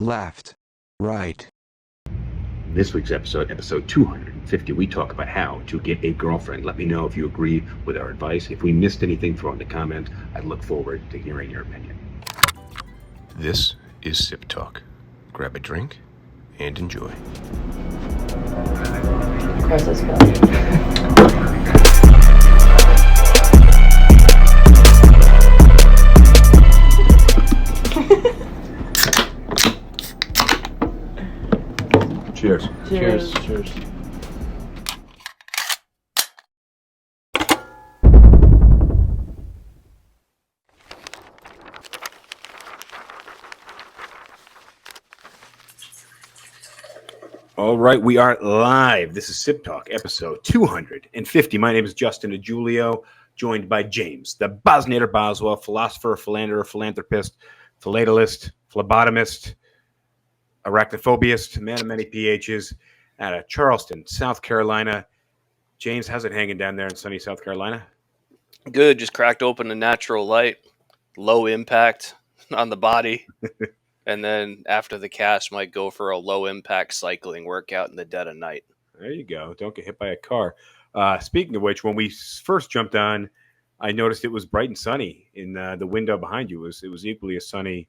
left, right. In this week's episode 250, we talk about how to get a girlfriend. Let me know if you agree with our advice. If we missed anything, throw in the comment. I'd look forward to hearing your opinion. This is SipTalk. Grab a drink and enjoy. Of course, let's go. Cheers. Cheers. Cheers. All right, we are live. This is SipTalk, episode 250. My name is Justin DiGiulio, joined by James, the Bosnator Boswell, philosopher, philanderer, philanthropist, philatelist, phlebotomist, arachnophobiast, man of many PHs, out of Charleston, South Carolina. James, how's it hanging down there in sunny South Carolina? Good. Just cracked open a natural light, low impact on the body. And then after the cast, might go for a low impact cycling workout in the dead of night. There you go. Don't get hit by a car. Speaking of which, when we first jumped on, I noticed it was bright and sunny in the window behind you. It was equally as sunny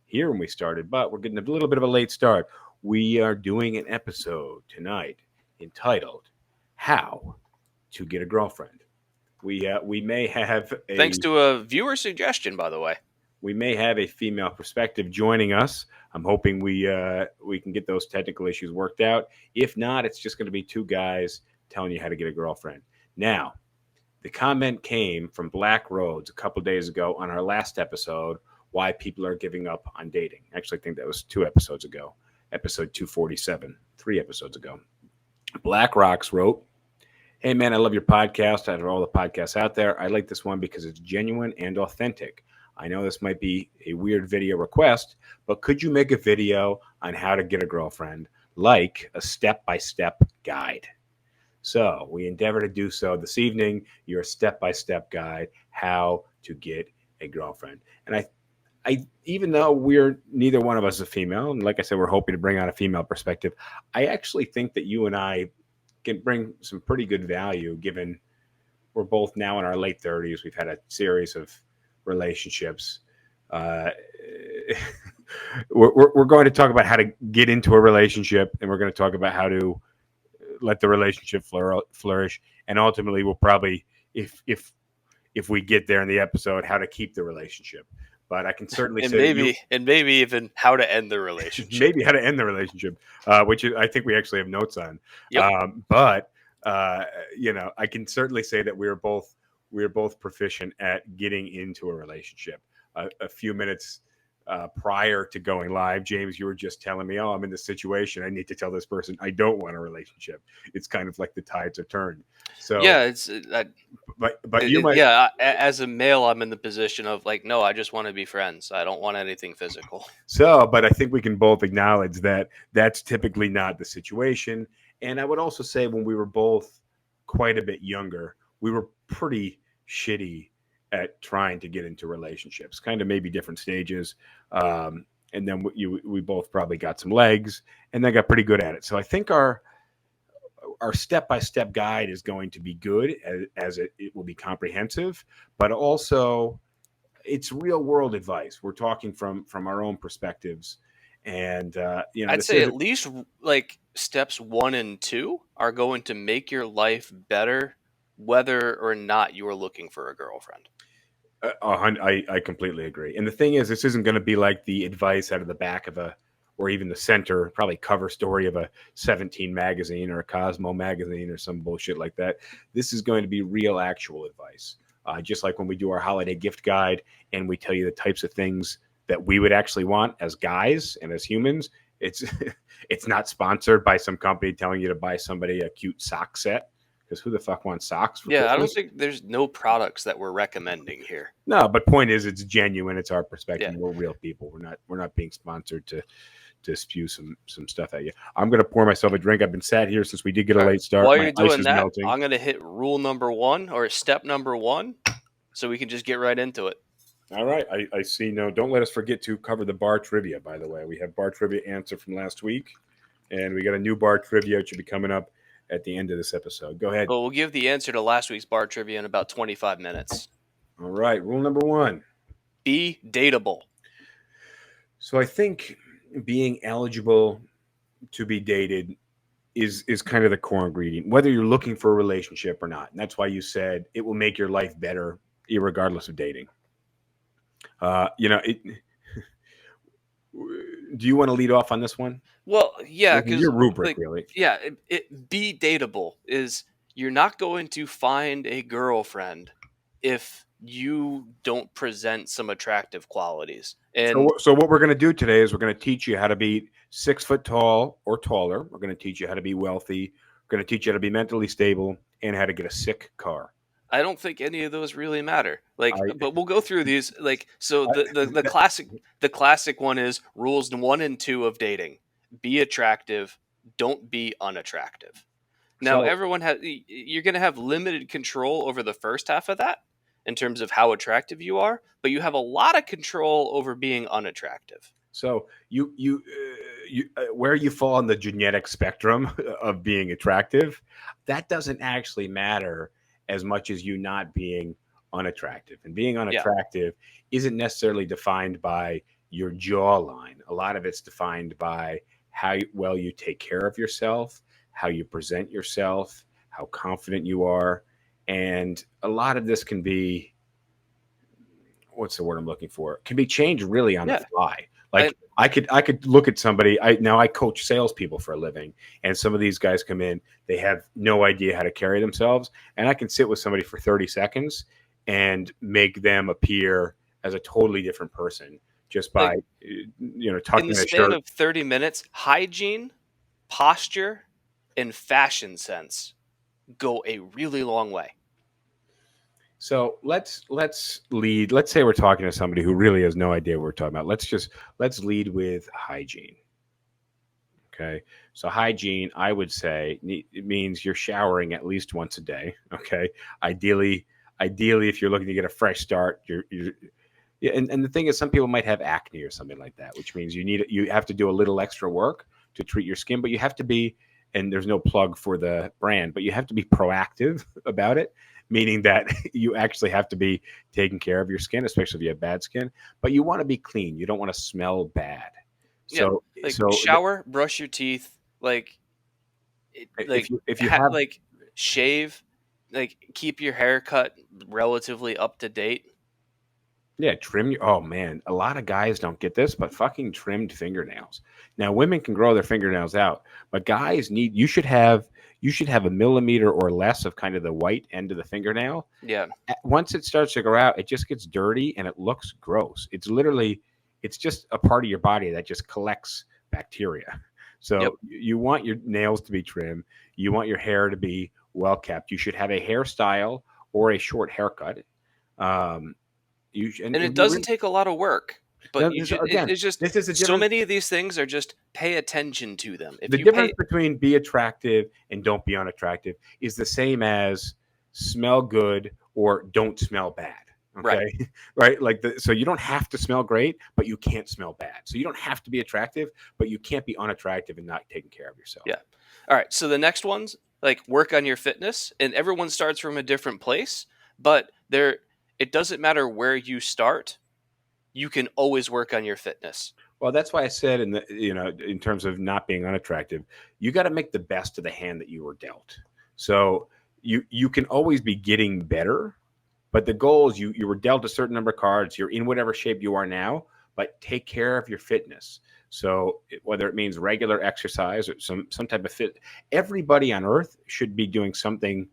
here when we started, but we're getting a little bit of a late start. We are doing an episode tonight entitled "How to Get a Girlfriend." We may have Thanks to a viewer suggestion, by the way. We may have a female perspective joining us. I'm hoping we can get those technical issues worked out. If not, it's just going to be two guys telling you how to get a girlfriend. Now, the comment came from Black Roads a couple days ago on our last episode, why people are giving up on dating. Actually, I think that was 2 episodes ago, episode 247, 3 episodes ago. Black Rocks wrote, "Hey, man, I love your podcast. Out of all the podcasts out there, I like this one because it's genuine and authentic. I know this might be a weird video request, but could you make a video on how to get a girlfriend, like a step-by-step guide?" So we endeavor to do so this evening, your step-by-step guide, how to get a girlfriend. And I even though we're neither one of us is a female, and like I said, we're hoping to bring on a female perspective, I actually think that you and I can bring some pretty good value, given we're both now in our late 30s. We've had a series of relationships. We're going to talk about how to get into a relationship, and we're going to talk about how to let the relationship flourish, and ultimately we'll probably, if we get there in the episode, how to keep the relationship. But I can certainly say maybe even how to end the relationship. Maybe how to end the relationship, which I think we actually have notes on. Yep. But I can certainly say that we are both proficient at getting into a relationship. A few minutes prior to going live, James, you were just telling me, "Oh, I'm in this situation. I need to tell this person I don't want a relationship." It's kind of like the tides are turned. So yeah, it's but you might. Yeah, as a male, I'm in the position of like, no, I just want to be friends. I don't want anything physical. So, but I think we can both acknowledge that that's typically not the situation. And I would also say when we were both quite a bit younger, we were pretty shitty at trying to get into relationships, kind of maybe different stages. And then we both probably got some legs and then got pretty good at it. So I think our step-by-step guide is going to be good, as it will be comprehensive, but also it's real world advice. We're talking from our own perspectives. And, I'd say at least like steps 1 and 2 are going to make your life better, whether or not you are looking for a girlfriend. I completely agree. And the thing is, this isn't going to be like the advice out of the back of or even the center, probably cover story of a 17 magazine or a Cosmo magazine or some bullshit like that. This is going to be real, actual advice. Just like when we do our holiday gift guide and we tell you the types of things that we would actually want as guys and as humans. It's not sponsored by some company telling you to buy somebody a cute sock set, because who the fuck wants socks for Christmas? I don't think there's no products that we're recommending here. No, but point is, it's genuine. It's our perspective. Yeah. We're real people. We're not being sponsored to spew some stuff at you. I'm going to pour myself a drink. I've been sat here since we did get a late start. While you're doing that, melting. I'm going to hit rule number 1 or step number 1 so we can just get right into it. All right. I see. No, don't let us forget to cover the bar trivia, by the way. We have bar trivia answer from last week, and we got a new bar trivia. It should be coming up at the end of this episode. Go ahead. But we'll give the answer to last week's bar trivia in about 25 minutes. All right. Rule number 1. Be dateable. So I think being eligible to be dated is kind of the core ingredient, whether you're looking for a relationship or not. And that's why you said it will make your life better, regardless of dating. Do you want to lead off on this one? Well, yeah, because your rubric, really. Yeah, be dateable is you're not going to find a girlfriend if you don't present some attractive qualities. And so what we're going to do today is we're going to teach you how to be 6 foot tall or taller. We're going to teach you how to be wealthy. We're going to teach you how to be mentally stable and how to get a sick car. I don't think any of those really matter. But we'll go through these. The classic one is rules 1 and 2 of dating: be attractive, don't be unattractive. Now, you're going to have limited control over the first half of that in terms of how attractive you are, but you have a lot of control over being unattractive. So you where you fall on the genetic spectrum of being attractive, that doesn't actually matter as much as you not being unattractive. And being unattractive isn't necessarily defined by your jawline. A lot of it's defined by how well you take care of yourself, how you present yourself, how confident you are. And a lot of this can be, what's the word I'm looking for? Can be changed really on the fly. Like I could look at somebody. I coach salespeople for a living, and some of these guys come in, they have no idea how to carry themselves, and I can sit with somebody for 30 seconds and make them appear as a totally different person just by tucking in the a span shirt. of 30 minutes. Hygiene, posture, and fashion sense go a really long way. So let's lead. Let's say we're talking to somebody who really has no idea what we're talking about. Let's lead with hygiene. Okay. So hygiene, I would say, it means you're showering at least once a day. Okay. Ideally, if you're looking to get a fresh start, and the thing is, some people might have acne or something like that, which means you have to do a little extra work to treat your skin, but you have to be, and there's no plug for the brand, but you have to be proactive about it. Meaning that you actually have to be taking care of your skin, especially if you have bad skin. But you want to be clean. You don't want to smell bad. So, shower, brush your teeth, shave, keep your hair cut relatively up to date. Yeah, trim your. Oh man, a lot of guys don't get this, but fucking trimmed fingernails. Now, women can grow their fingernails out, but guys you should have a millimeter or less of kind of the white end of the fingernail. Yeah. Once it starts to grow out, it just gets dirty and it looks gross. It's just a part of your body that just collects bacteria. So you want your nails to be trimmed. You want your hair to be well kept. You should have a hairstyle or a short haircut. It doesn't take a lot of work. But so many of these things are just pay attention to them. The difference between be attractive and don't be unattractive is the same as smell good or don't smell bad. Okay, right? So you don't have to smell great, but you can't smell bad. So you don't have to be attractive, but you can't be unattractive and not taking care of yourself. Yeah. All right. So the next one's work on your fitness, and everyone starts from a different place, but it doesn't matter where you start. You can always work on your fitness. Well, that's why I said in terms of not being unattractive, you got to make the best of the hand that you were dealt. So you can always be getting better, but the goal is you were dealt a certain number of cards. You're in whatever shape you are now, but take care of your fitness. So whether it means regular exercise or some type of fit, everybody on earth should be doing something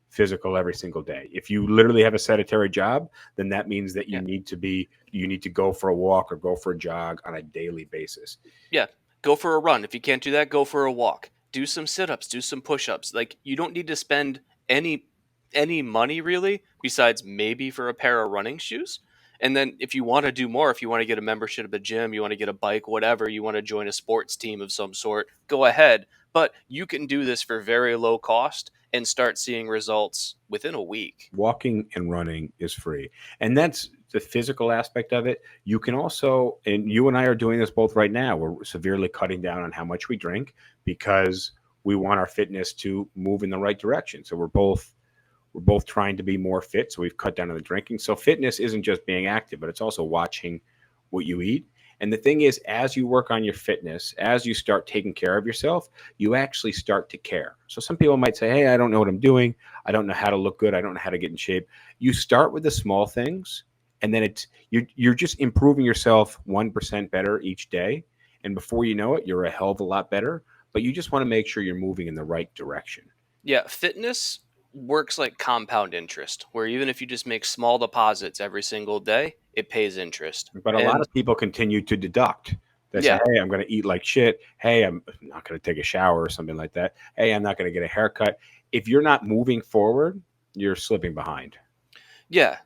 physical every single day. If you literally have a sedentary job, then that means that you need to go for a walk or go for a jog on a daily basis. Yeah. Go for a run. If you can't do that, go for a walk. Do some sit-ups, do some push-ups. You don't need to spend any money really, besides maybe for a pair of running shoes. And then if you want to do more, if you want to get a membership at a gym, you want to get a bike, whatever, you want to join a sports team of some sort, go ahead. But you can do this for very low cost and start seeing results within a week. Walking and running is free. And that's the physical aspect of it, you can also, and you and I are doing this both right now. We're severely cutting down on how much we drink because we want our fitness to move in the right direction. So we're both trying to be more fit. So we've cut down on the drinking. So fitness isn't just being active, but it's also watching what you eat. And the thing is, as you work on your fitness, as you start taking care of yourself, you actually start to care. So some people might say, hey, I don't know what I'm doing. I don't know how to look good. I don't know how to get in shape. You start with the small things, and then you're just improving yourself 1% better each day. And before you know it, you're a hell of a lot better. But you just want to make sure you're moving in the right direction. Yeah, fitness works like compound interest, where even if you just make small deposits every single day, it pays interest. But a lot And of people continue to deduct. They say, yeah, hey, I'm going to eat like shit. Hey, I'm not going to take a shower or something like that. Hey, I'm not going to get a haircut. If you're not moving forward, you're slipping behind. yeah,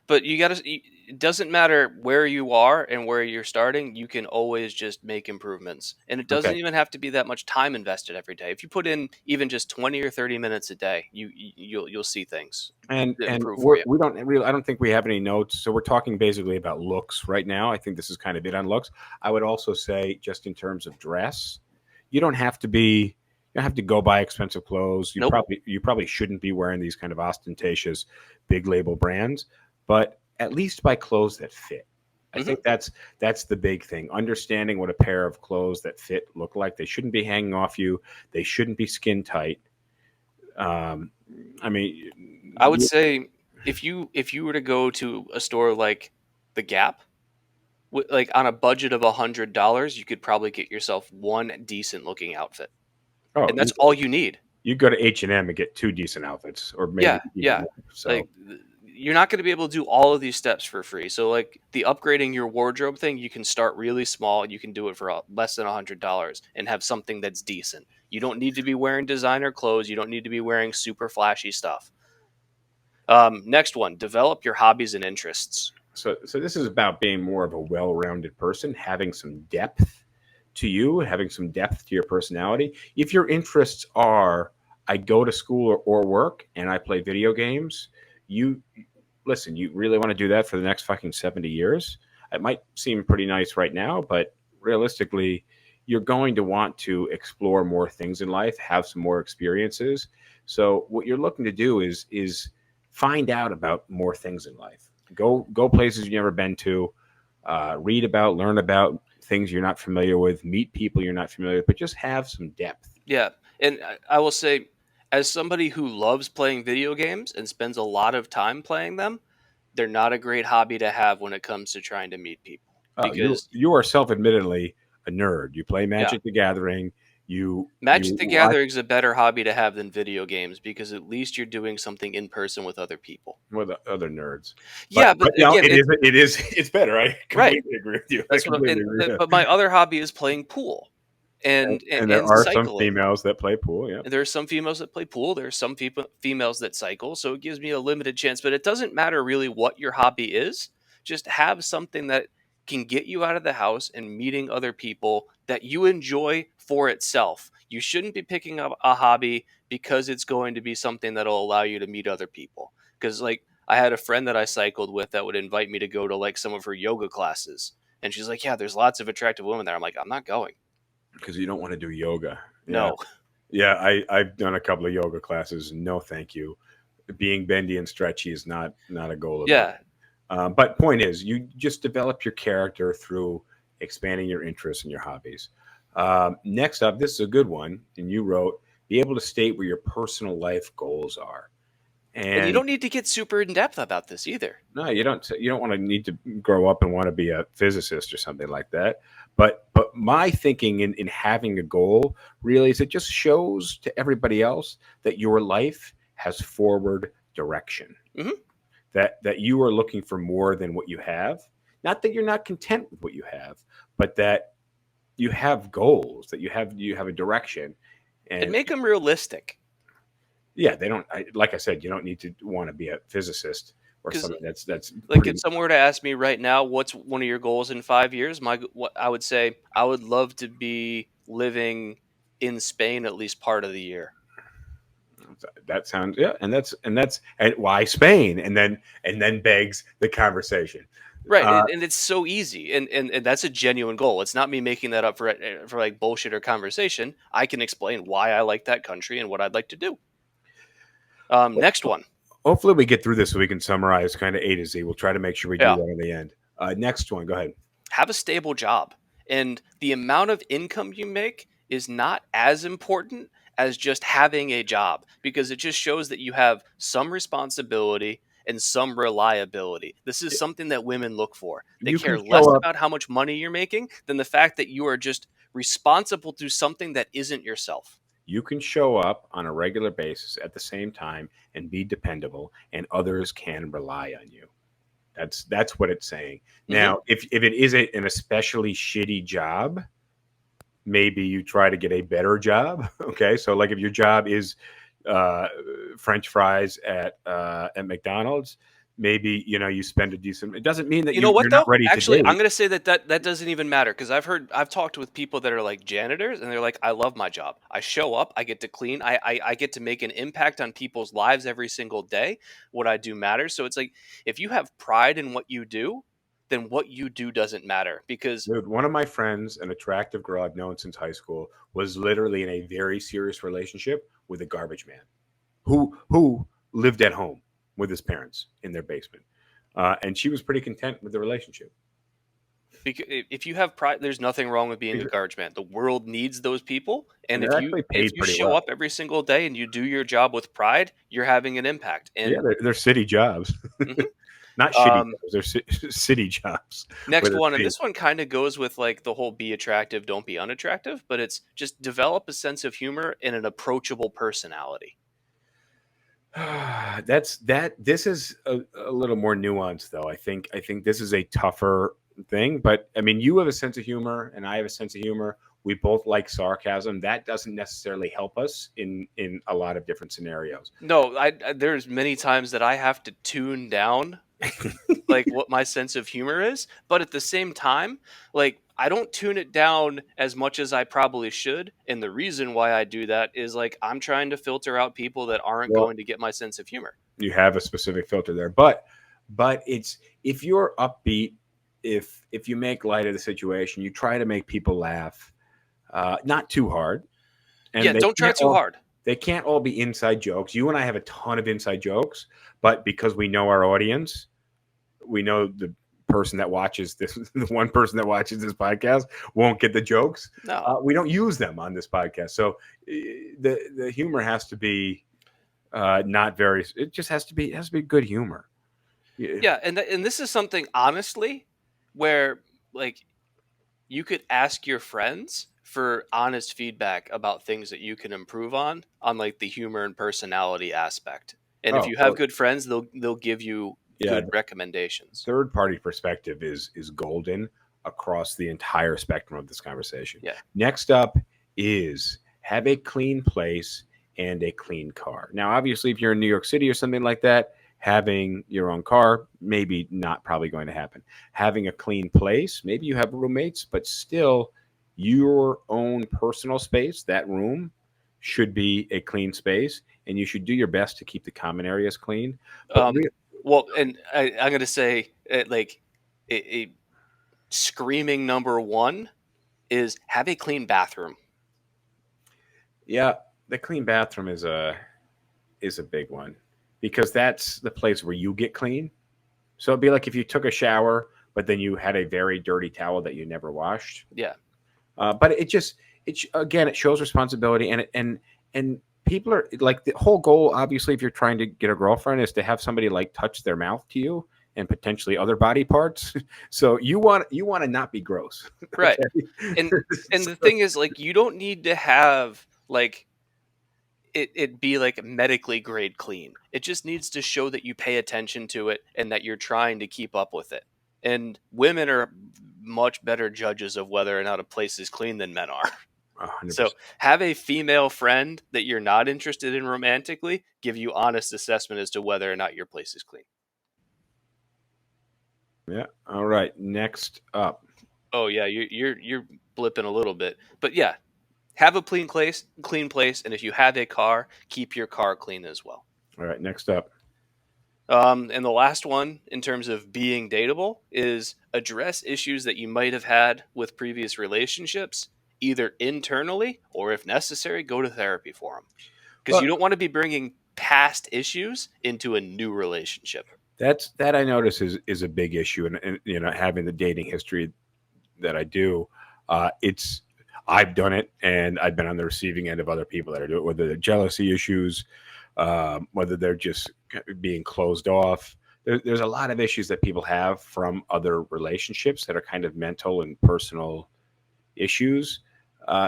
but you got to. It doesn't matter where you are and where you're starting. You can always just make improvements, and it doesn't Okay. even have to be that much time invested every day. If you put in even just 20 or 30 minutes a day, you'll see things And improve for you. we don't really, I don't think we have any notes. So we're talking basically about looks right now. I think this is kind of it on looks. I would also say, just in terms of dress, you don't have to be, you don't have to go buy expensive clothes. Nope. You probably shouldn't be wearing these kind of ostentatious big label brands, but at least buy clothes that fit. I Hmm. think that's the big thing. Understanding what a pair of clothes that fit look like. They shouldn't be hanging off you. They shouldn't be skin tight. Um, I mean, I would say if you were to go to a store like the Gap, like on a budget of $100, you could probably get yourself one decent looking outfit, oh, and that's all you need. you go to H&M and get two decent outfits, or maybe Yeah, even yeah. more. So Like you're not going to be able to do all of these steps for free. So like the upgrading your wardrobe thing, you can start really small. You can do it for less than $100 and have something that's decent. You don't need to be wearing designer clothes. You don't need to be wearing super flashy stuff. Next one, develop your hobbies and interests. so this is about being more of a well-rounded person, having some depth to you, having some depth to your personality. If your interests are, I go to school or work and I play video games, you listen, you really want to do that for the next fucking 70 years? It might seem pretty nice right now, but realistically, you're going to want to explore more things in life, have some more experiences. So what you're looking to do is find out about more things in life. Go places you've never been to, read about, learn about things you're not familiar with, meet people you're not familiar with, but just have some depth. Yeah, and I will say, as somebody who loves playing video games and spends a lot of time playing them, they're not a great hobby to have when it comes to trying to meet people. You Because you are self-admittedly a nerd. You play yeah, Magic the Gathering. You Magic the watch Gathering is a better hobby to have than video games because at least you're doing something in person with other people. with the other nerds, but Yeah, but no, again, it is it's better. I right. completely agree with you. I That's what. completely agree. Yeah. But my other hobby is playing pool And there and are some cycling. females that play pool. Yeah. And there are some females that play pool. There are some females that cycle. So it gives me a limited chance. But it doesn't matter really what your hobby is. Just have something that can get you out of the house and meeting other people that you enjoy for itself. You shouldn't be picking up a hobby because it's going to be something that'll allow you to meet other people. Because, like, I had a friend that I cycled with that would invite me to go to, like, some of her yoga classes. And she's like, yeah, there's lots of attractive women there. I'm like, I'm not going. Because you don't want to do yoga. Yeah. No. Yeah. I've done a couple of yoga classes. No, thank you. Being bendy and stretchy is not a goal of mine. Yeah. But point is, you just develop your character through expanding your interests and your hobbies. Next up, this is a good one, and you wrote, "Be able to state where your personal life goals are." And you And don't need to get super in depth about this either. no, you don't. You don't want to need to grow up and want to be a physicist or something like that. But my thinking in having a goal really is it just shows to everybody else that your life has forward direction. Hmm. That you are looking for more than what you have. Not that you're not content with what you have, but that you have goals, that you have a direction. And And make them realistic. yeah, they don't. Like I said, you don't need to want to be a physicist or Because, something that's like, if pretty. someone were to ask me right now, what's one of your goals in 5 years? What I would say, I would love to be living in Spain at least part of the year. That sounds, yeah, and why Spain, and then begs the conversation. Right, and it's so easy, and that's a genuine goal. It's not me making that up for like bullshit or conversation. I can explain why I like that country and what I'd like to do. Next one. Hopefully, we get through this so we can summarize kind of A to Z. We'll try to make sure we do Yeah. that in the end. Next one, go ahead. Have a stable job, and the amount of income you make is not as important as just having a job, because it just shows that you have some responsibility and some reliability. This is something that women look for. They You care can less show up. about how much money you're making than the fact that you are just responsible to something that isn't yourself. You can show up on a regular basis at the same time and be dependable, and others can rely on you. That's what it's saying. Now, if it is an especially shitty job, maybe you try to get a better job. Okay, so like if your job is French fries at McDonald's, maybe you spend a decent. It doesn't mean that You know what you're though? not ready Actually, to I'm date. gonna say that doesn't even matter, because I've talked with people that are like janitors, and they're like, I love my job. I show up, I get to clean, I get to make an impact on people's lives every single day. What I do matters. So it's like, if you have pride in what you do, then what you do doesn't matter, because Dude, one of my friends, an attractive girl I've known since high school, was literally in a very serious relationship with a garbage man who lived at home with his parents in their basement, and she was pretty content with the relationship. if you have pride, there's nothing wrong with being a garbage man. The world needs those people, and And they're actually if paid you pretty show well. up every single day and you do your job with pride, you're having an impact. Yeah, And they're city jobs, Mhm. not shitty um, jobs. They're city jobs. Where Next they're one, and paid. this one kind of goes with like the whole be attractive, don't be unattractive, but it's just develop a sense of humor and an approachable personality. This is a little more nuanced, though. I think this is a tougher thing, but I mean, you have a sense of humor, and I have a sense of humor. We both like sarcasm. That doesn't necessarily help us in a lot of different scenarios. No, there's many times that I have to tune down like what my sense of humor is, but at the same time, like I don't tune it down as much as I probably should, and the reason why I do that is like I'm trying to filter out people that aren't Well, going to get my sense of humor. you have a specific filter there, but it's if you're upbeat, if you make light of the situation, you try to make people laugh, not too hard, Yeah, and don't try too hard. they can't all be inside jokes. You and I have a ton of inside jokes, but because we know our audience, we know the person that watches this, the one person that watches this podcast won't get the jokes. No. We don't use them on this podcast, so the humor has to be not very. It just has to be good humor. Yeah, and this is something honestly where like you could ask your friends for honest feedback about things that you can improve on like the humor and personality aspect. And if Oh, you have good friends, they'll give you yeah. good recommendations. Third party perspective is golden across the entire spectrum of this conversation. Yeah. Next up is have a clean place and a clean car. Now, obviously, if you're in New York City or something like that, having your own car, maybe not probably going to happen. Having a clean place, maybe you have roommates, but still your own personal space, that room should be a clean space, and you should do your best to keep the common areas clean. But Well, and I'm going to say like a screaming number one is have a clean bathroom. yeah, the clean bathroom is a big one because that's the place where you get clean. So it'd be like if you took a shower, but then you had a very dirty towel that you never washed. Yeah. But again, it shows responsibility, and people are like the whole goal. Obviously, if you're trying to get a girlfriend, is to have somebody like touch their mouth to you and potentially other body parts. So you want to not be gross, Right. okay? And the thing is, like, you don't need to have like it be like medically grade clean. It just needs to show that you pay attention to it and that you're trying to keep up with it. And women are much better judges of whether or not a place is clean than men are. 100%. So have a female friend that you're not interested in romantically give you honest assessment as to whether or not your place is clean. Yeah. All right. Next up. Oh yeah, you're blipping a little bit, but yeah, Have a clean place, and if you have a car, keep your car clean as well. All right, next up. And the last one, in terms of being dateable, is address issues that you might have had with previous relationships, either internally or, if necessary, go to therapy for them. Because you don't want to be bringing past issues into a new relationship. That I notice is a big issue, and you know, having the dating history that I do, it's I've done it, and I've been on the receiving end of other people that are doing it, whether they're jealousy issues, whether they're just being closed off. There's a lot of issues that people have from other relationships that are kind of mental and personal issues.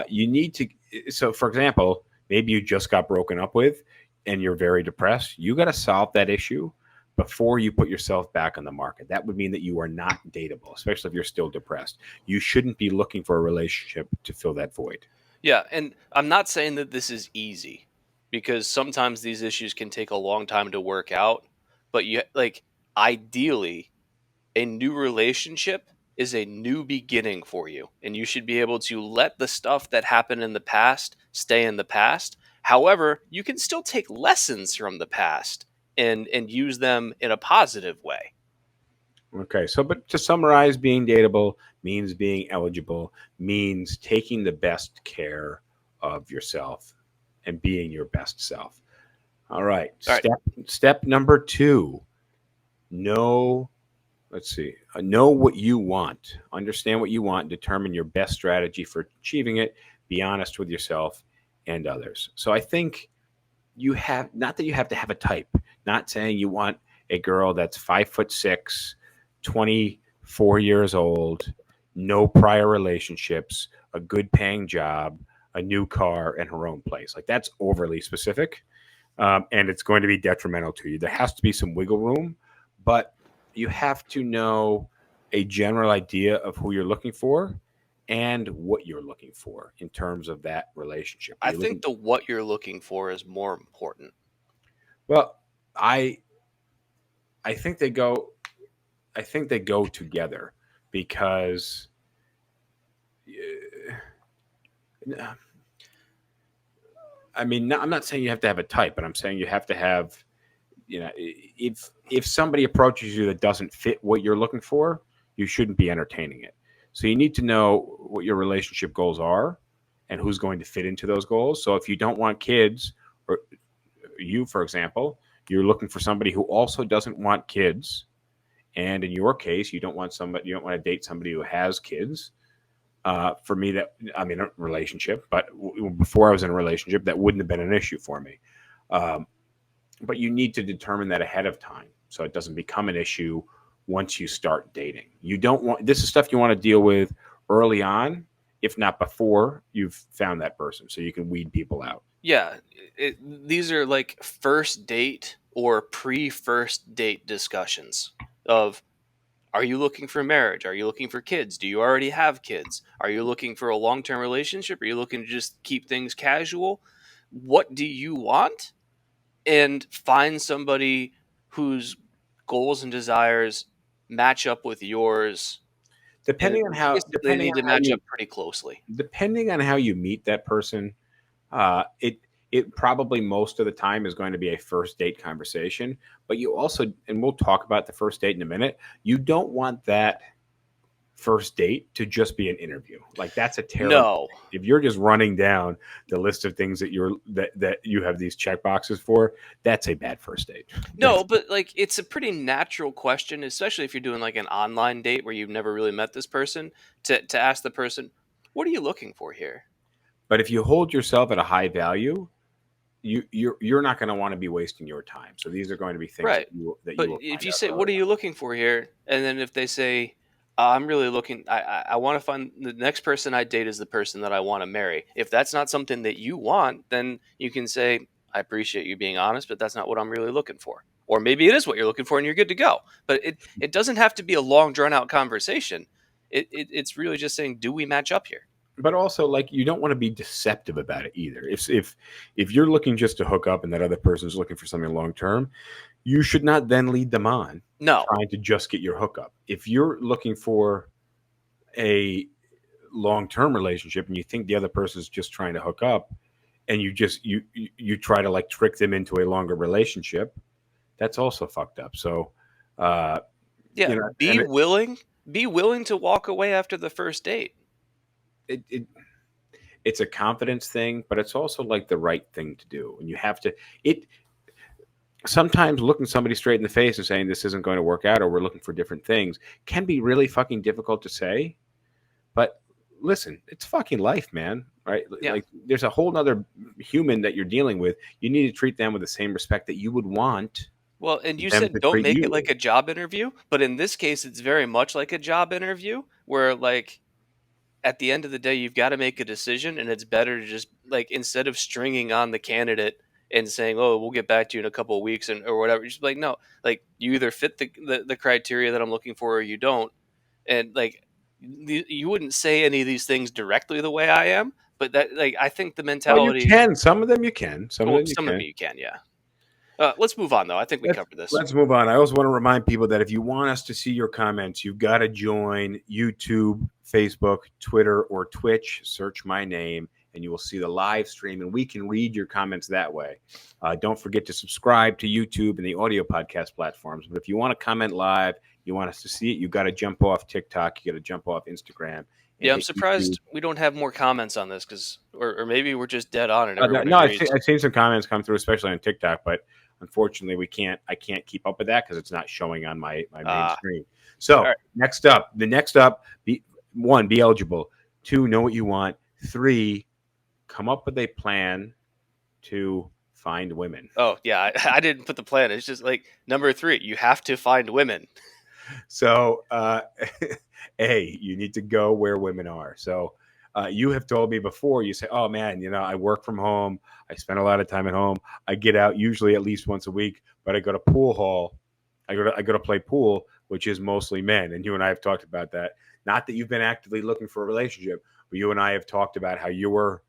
You need to, so for example, maybe you just got broken up with and you're very depressed. You got to solve that issue before you put yourself back on the market. That would mean that you are not dateable, especially if you're still depressed. You shouldn't be looking for a relationship to fill that void. Yeah, and I'm not saying that this is easy, because sometimes these issues can take a long time to work out, but ideally a new relationship is a new beginning for you, and you should be able to let the stuff that happened in the past stay in the past. However, you can still take lessons from the past and use them in a positive way. Okay, so but to summarize, being dateable means being eligible, means taking the best care of yourself and being your best self. All right. All right. Step number 2. Know, let's see. Know what you want. Understand what you want. Determine your best strategy for achieving it. Be honest with yourself and others. So I think you have, not that you have to have a type, not saying you want a girl that's 5'6", 24 years old, no prior relationships, a good paying job, a new car, and her own place. Like, that's overly specific, and it's going to be detrimental to you. There has to be some wiggle room, but you have to know a general idea of who you're looking for and what you're looking for in terms of that relationship. I think the what you're looking for is more important. Well, I think they go together, because I mean, I'm not saying you have to have a type, but I'm saying you have to have, you know, if somebody approaches you that doesn't fit what you're looking for, you shouldn't be entertaining it. So you need to know what your relationship goals are and who's going to fit into those goals. So if you don't want kids, or you, for example, you're looking for somebody who also doesn't want kids, and in your case, you don't want to date somebody who has kids. For me, a relationship, but before I was in a relationship, that wouldn't have been an issue for me. But you need to determine that ahead of time, so it doesn't become an issue once you start dating. This is stuff you want to deal with early on, if not before you've found that person, so you can weed people out. Yeah, these are like first date or pre-first date discussions of, are you looking for marriage? Are you looking for kids? Do you already have kids? Are you looking for a long-term relationship? Are you looking to just keep things casual? What do you want? And find somebody whose goals and desires match up with yours. Depending on how Pretty closely. Depending on how you meet that person, it probably most of the time is going to be a first date conversation. But you also, and we'll talk about the first date in a minute, you don't want that first date to just be an interview. Like, that's a terrible. No. If you're just running down the list of things that you have these check boxes for, that's a bad first date. No, but like, it's a pretty natural question, especially if you're doing like an online date where you've never really met this person, to ask the person, what are you looking for here? But if you hold yourself at a high value, you're not going to want to be wasting your time. So these are going to be things right. But if you say, what are you looking for here? And then if they say, I'm really looking, I want to find the next person I date is the person that I want to marry. If that's not something that you want, then you can say, I appreciate you being honest, but that's not what I'm really looking for. Or maybe it is what you're looking for and you're good to go. But it doesn't have to be a long, drawn out conversation. It's really just saying, do we match up here? But also, like, you don't want to be deceptive about it either. If you're looking just to hook up and that other person's looking for something long term, you should not then lead them on. No. Trying to just get your hookup. If you're looking for a long-term relationship and you think the other person's just trying to hook up, and you try to like trick them into a longer relationship, that's also fucked up. So Yeah, you know, be and willing to walk away after the first date. it's a confidence thing, but it's also like the right thing to do. And you have to it sometimes looking somebody straight in the face and saying this isn't going to work out or we're looking for different things can be really fucking difficult to say. But listen, it's fucking life, man. Right? Yeah. Like there's a whole nother human that you're dealing with. You need to treat them with the same respect that you would want Well, and you them said to don't treat make you it like with. a job interview, but in this case, it's very much like a job interview where, like, at the end of the day, you've got to make a decision, and it's better to just, like, instead of stringing on the candidate and saying, "Oh, we'll get back to you in a couple of weeks," and or whatever, just be like, no, like, you either fit the criteria that I'm looking for or you don't, and like, you wouldn't say any of these things directly the way I am, but that, like, I think the Oh, you mentality. can. Some of them you can. Some of Well, them you some of can. it you can, yeah. Let's move on though. I think we covered this. Let's move on. I also want to remind people that if you want us to see your comments, you've got to join YouTube, Facebook, Twitter, or Twitch. Search my name, and you will see the live stream, and we can read your comments that way. Don't forget to subscribe to YouTube and the audio podcast platforms. But if you want to comment live, you want us to see it, you've got to jump off TikTok. You got to jump off Instagram. Yeah, I'm surprised we don't have more comments on this because, or maybe we're just dead on and everyone agrees. I've seen some comments come through, especially on TikTok, but unfortunately, I can't keep up with that because it's not showing on my main screen. So right. next up, be eligible. 2, know what you want. 3, come up with a plan to find women. Oh yeah, I didn't put the plan. It's just like number 3, you have to find women. So, A, you need to go where women are. So, you have told me before, you say, oh man, I work from home. I spend a lot of time at home. I get out usually at least once a week, but I go to pool hall. I go to play pool, which is mostly men. And you and I have talked about that. Not that you've been actively looking for a relationship, but you and I have talked about how your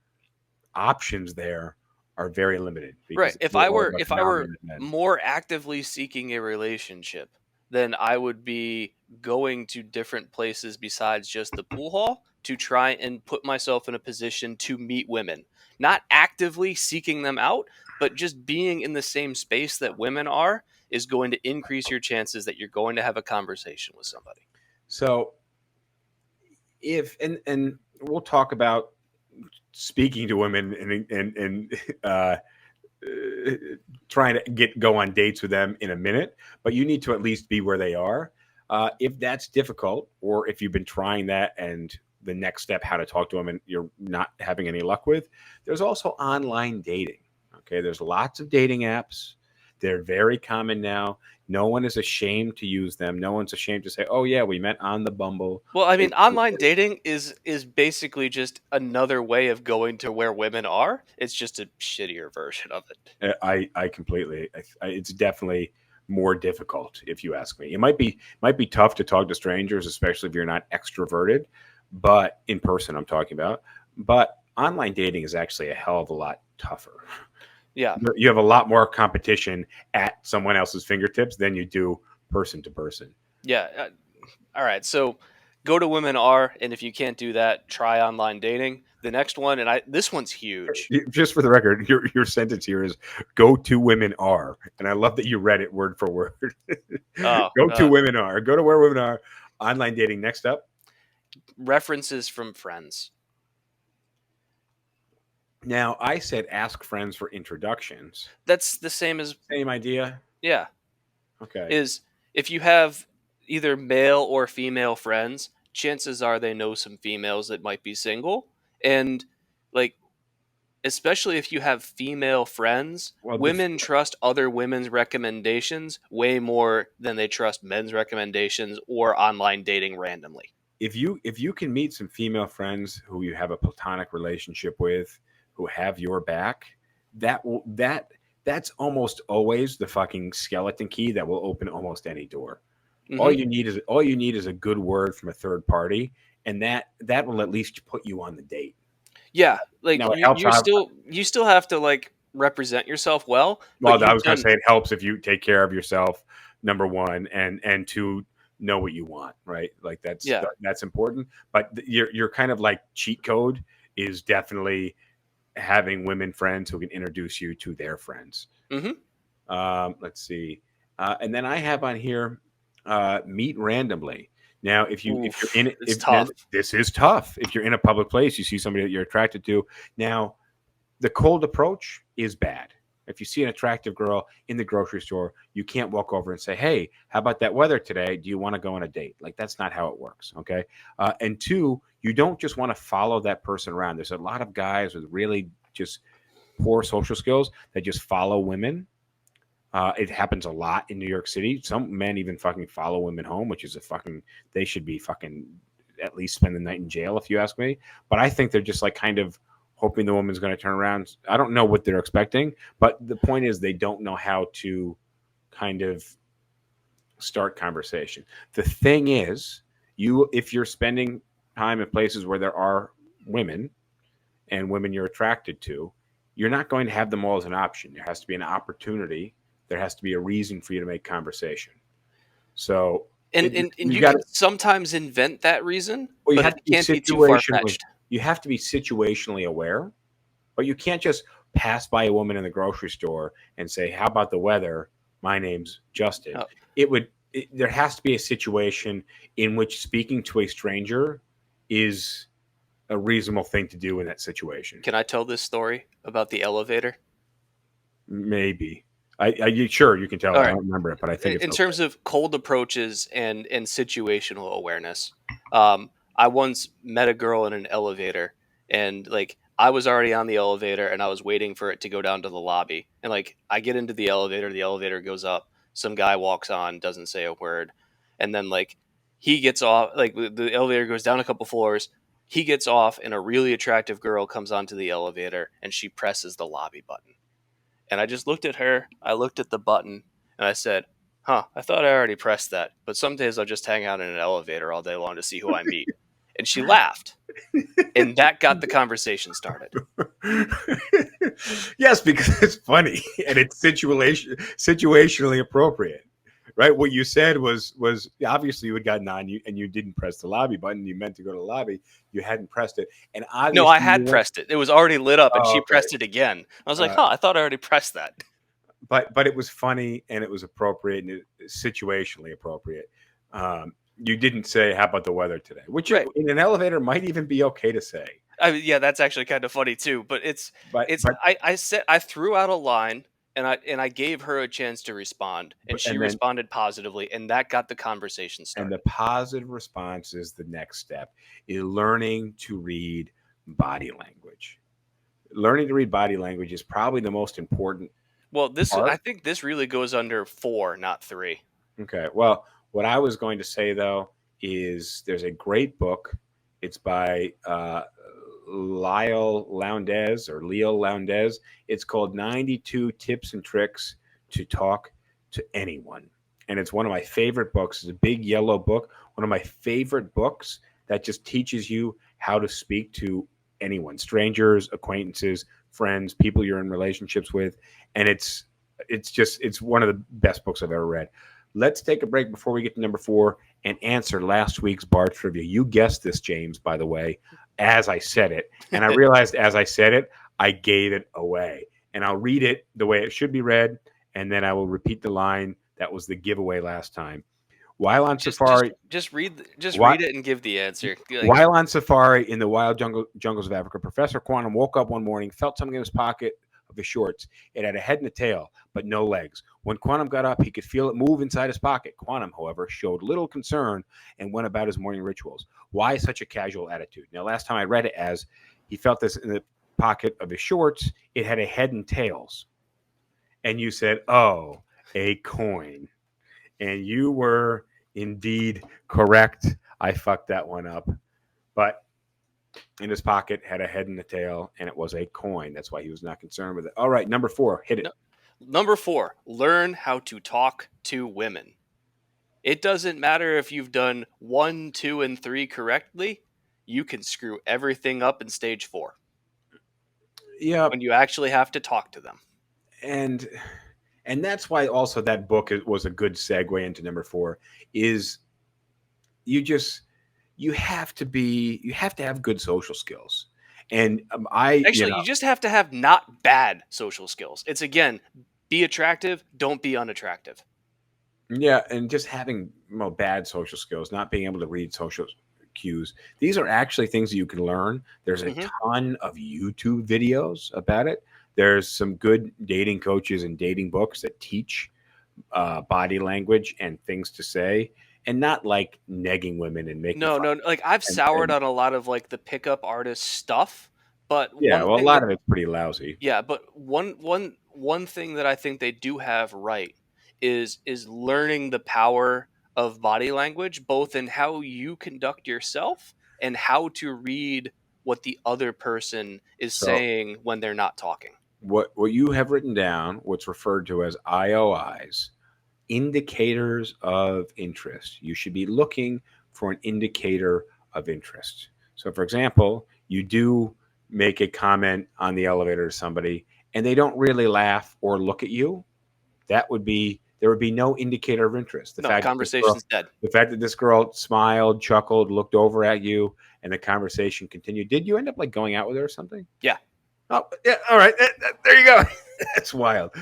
options there are very limited. Right. If I were more actively seeking a relationship, then I would be going to different places besides just the pool hall to try and put myself in a position to meet women. Not actively seeking them out, but just being in the same space that women are is going to increase your chances that you're going to have a conversation with somebody. So if and we'll talk about speaking to women and trying to go on dates with them in a minute, but you need to at least be where they are. If that's difficult, or if you've been trying that and the next step, how to talk to them, and you're not having any luck with, there's also online dating. Okay, there's lots of dating apps. They're very common now. No one is ashamed to use them. No one's ashamed to say, "Oh yeah, we met on the Bumble." Well, I mean, online dating is basically just another way of going to where women are. It's just a shittier version of it. I completely. It's definitely more difficult, if you ask me. It might be tough to talk to strangers, especially if you're not extroverted. But in person, I'm talking about. But online dating is actually a hell of a lot tougher. Yeah. You have a lot more competition at someone else's fingertips than you do person to person. Yeah. All right. So go to Women Are, and if you can't do that, try online dating. The next one, and this one's huge. Just for the record, your sentence here is "go to women are," and I love that you read it word for word. Go to women are. Go to where women are. Online dating. Next up, references from friends. Now, I said ask friends for introductions. That's the same idea? Yeah. Okay. Is if you have either male or female friends, chances are they know some females that might be single. And, like, especially if you have female friends, women trust other women's recommendations way more than they trust men's recommendations or online dating randomly. If you can meet some female friends who you have a platonic relationship with, who have your back, that's almost always the fucking skeleton key that will open almost any door. Mm-hmm. All you need is a good word from a third party, and that will at least put you on the date. Yeah, like you still have to like represent yourself well. Well, I was going to say it helps if you take care of yourself, number one, and to know what you want, right? Like Yeah. that's important. But your kind of like cheat code is definitely having women friends who can introduce you to their friends. Let's see, and then I have on here meet randomly. Now, if you're Oof, in it's now, tough. this is tough. If you're in a public place, you see somebody that you're attracted to. Now, the cold approach is bad. If you see an attractive girl in the grocery store, you can't walk over and say, "Hey, how about that weather today? Do you want to go on a date?" Like that's not how it works. Okay, and two, you don't just want to follow that person around. There's a lot of guys with really just poor social skills that just follow women. It happens a lot in New York City. Some men even fucking follow women home, which is a fucking, they should be fucking at least spend the night in jail, if you ask me. But I think they're just like kind of hoping the woman's going to turn around. I don't know what they're expecting, but the point is they don't know how to kind of start conversation. The thing is, if you're spending time in places where there are women and women you're attracted to, you're not going to have them all as an option. There has to be an opportunity. There has to be a reason for you to make conversation. So And you you got can sometimes invent that reason, well, you but have it to be can't be too far situationally. fetched. You have to be situationally aware, but you can't just pass by a woman in the grocery store and say, "How about the weather? My name's Justin." There has to be a situation in which speaking to a stranger is a reasonable thing to do in that situation. Can I tell this story about the elevator? Maybe. Sure you can tell All it. I right. don't remember it, but I think it's In okay. terms of cold approaches and situational awareness, I once met a girl in an elevator, and like I was already on the elevator and I was waiting for it to go down to the lobby, and like I get into the elevator goes up, some guy walks on, doesn't say a word, and then like he gets off, like the elevator goes down a couple floors, he gets off, and a really attractive girl comes onto the elevator and she presses the lobby button. And I just looked at her, I looked at the button, and I said, "Huh, I thought I already pressed that, but some days I'll just hang out in an elevator all day long to see who I meet." And she laughed. And that got the conversation started. Yes, because it's funny and it's situationally appropriate, right? What you said was obviously you had gotten on you and you didn't press the lobby button. You meant to go to the lobby, you hadn't pressed it, and No, I obviously you had weren't. pressed it. It was already lit up, and Oh, she okay. pressed it again. I was like, Uh, "Huh, I thought I already pressed that." but it was funny and it was appropriate and situationally appropriate. You didn't say, "How about the weather today?" Which Right. in an elevator might even be okay to say. I mean, yeah, that's actually kind of funny too. But But it's but I said I threw out a line, and I gave her a chance to respond, and she and then responded positively, and that got the conversation and the started. positive response is the next step is learning to read body language. Learning to read body language is probably the most important Well, I part. think this really goes under 4, not 3. Okay. Well, what I was going to say though is there's a great book. It's by Lyle Lowndes or Leo Lowndes. It's called 92 Tips and Tricks to Talk to Anyone. And it's one of my favorite books. It's a big yellow book. One of my favorite books that just teaches you how to speak to anyone, strangers, acquaintances, friends, people you're in relationships with. And it's one of the best books I've ever read. Let's take a break before we get to number 4 and answer last week's bar trivia. You guessed this, James, by the way, as I said it. And I realized as I said it, I gave it away. And I'll read it the way it should be read, and then I will repeat the line that was the giveaway last time. While on safari, Just whi- read it and give the answer. Like, while on safari in the wild jungles of Africa, Professor Quantum woke up one morning, felt something in his pocket of his shorts. It had a head and a tail, but no legs. When Quantum got up, he could feel it move inside his pocket. Quantum, however, showed little concern and went about his morning rituals. Why such a casual attitude? Now, last time I read it as he felt this in the pocket of his shorts. It had a head and tails. And you said, "Oh, a coin." And you were indeed correct. I fucked that one up. But in his pocket had a head and a tail, and it was a coin. That's why he was not concerned with it. All right, number 4, hit it. no. Number 4, learn how to talk to women. It doesn't matter if you've done 1, 2, and 3 correctly. You can screw everything up in stage 4 Yeah, when you actually have to talk to them. and that's why also that book was a good segue into number 4. Is you have to have good social skills. And I, Actually, you just have to have not bad social skills. It's, again, be attractive, don't be unattractive. yeah, and just having bad social skills, not being able to read social cues. These are actually things that you can learn. There's a Mhm. ton of YouTube videos about it. There's some good dating coaches and dating books that teach body language and things to say, and not like negging women and making No, fun. no, like, I've soured And on a lot of, like, the pickup artist stuff, but yeah, one well, a thing lot that of it's pretty lousy. yeah, but one thing that I think they do have right is learning the power of body language, both in how you conduct yourself and how to read what the other person is So saying when they're not talking. what you have written down, what's referred to as IOIs, indicators of interest. You should be looking for an indicator of interest. So, for example, you do make a comment on the elevator to somebody and they don't really laugh or look at you. There would be no indicator of interest. No, conversation's dead. The fact that this girl smiled, chuckled, looked over at you, and the conversation continued. Did you end up like going out with her or something? Yeah. Oh, yeah. All right. There you go. That's wild.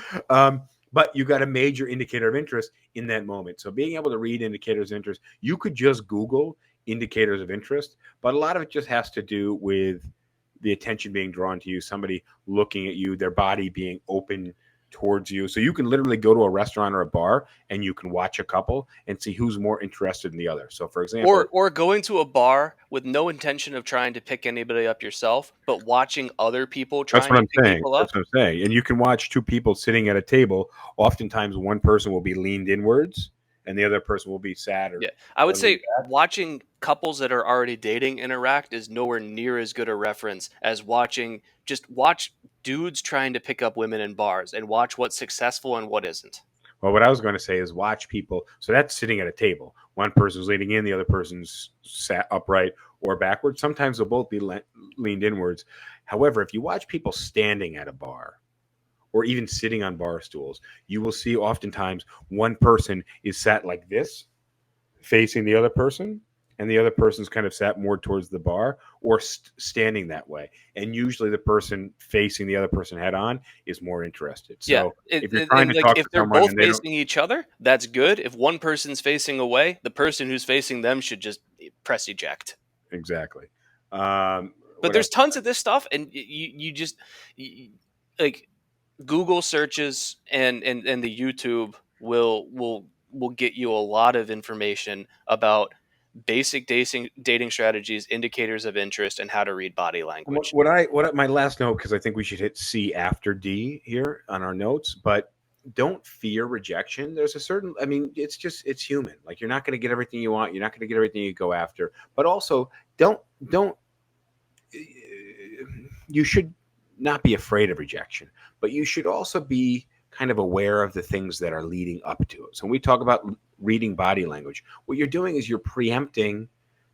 But you got a major indicator of interest in that moment. So being able to read indicators of interest, you could just Google indicators of interest, but a lot of it just has to do with the attention being drawn to you, somebody looking at you, their body being open towards you. So you can literally go to a restaurant or a bar and you can watch a couple and see who's more interested in the other. So for example, Or going to a bar with no intention of trying to pick anybody up yourself, but watching other people that's trying what to I'm pick saying. people That's up. what I'm saying. And you can watch two people sitting at a table. Oftentimes, one person will be leaned inwards, and the other person will be sat or Yeah, I would leaned say back. watching couples that are already dating interact is nowhere near as good a reference as watch dudes trying to pick up women in bars and watch what's successful and what isn't. Well, what I was going to say is watch people. So that's sitting at a table. One person's leaning in, the other person's sat upright or backwards. Sometimes they'll both be leaned inwards. However, if you watch people standing at a bar, or even sitting on bar stools, you will see oftentimes one person is sat like this, facing the other person, and the other person's kind of sat more towards the bar or standing that way. And usually the person facing the other person head on is more interested. Yeah, So if you're trying and to like talk if to they're someone both and they don't, facing each other, that's good. If one person's facing away, the person who's facing them should just press eject. exactly. But What else? there's tons of this stuff, and you just y like Google searches and the YouTube will get you a lot of information about basic dating strategies, indicators of interest, and how to read body language. My last note, because I think we should hit C after D here on our notes, but don't fear rejection. There's a certain, I mean, it's human. Like you're not going to get everything you want. You're not going to get everything you go after, but also don't, you should not be afraid of rejection, but you should also be kind of aware of the things that are leading up to it. So when we talk about reading body language, what you're doing is you're preempting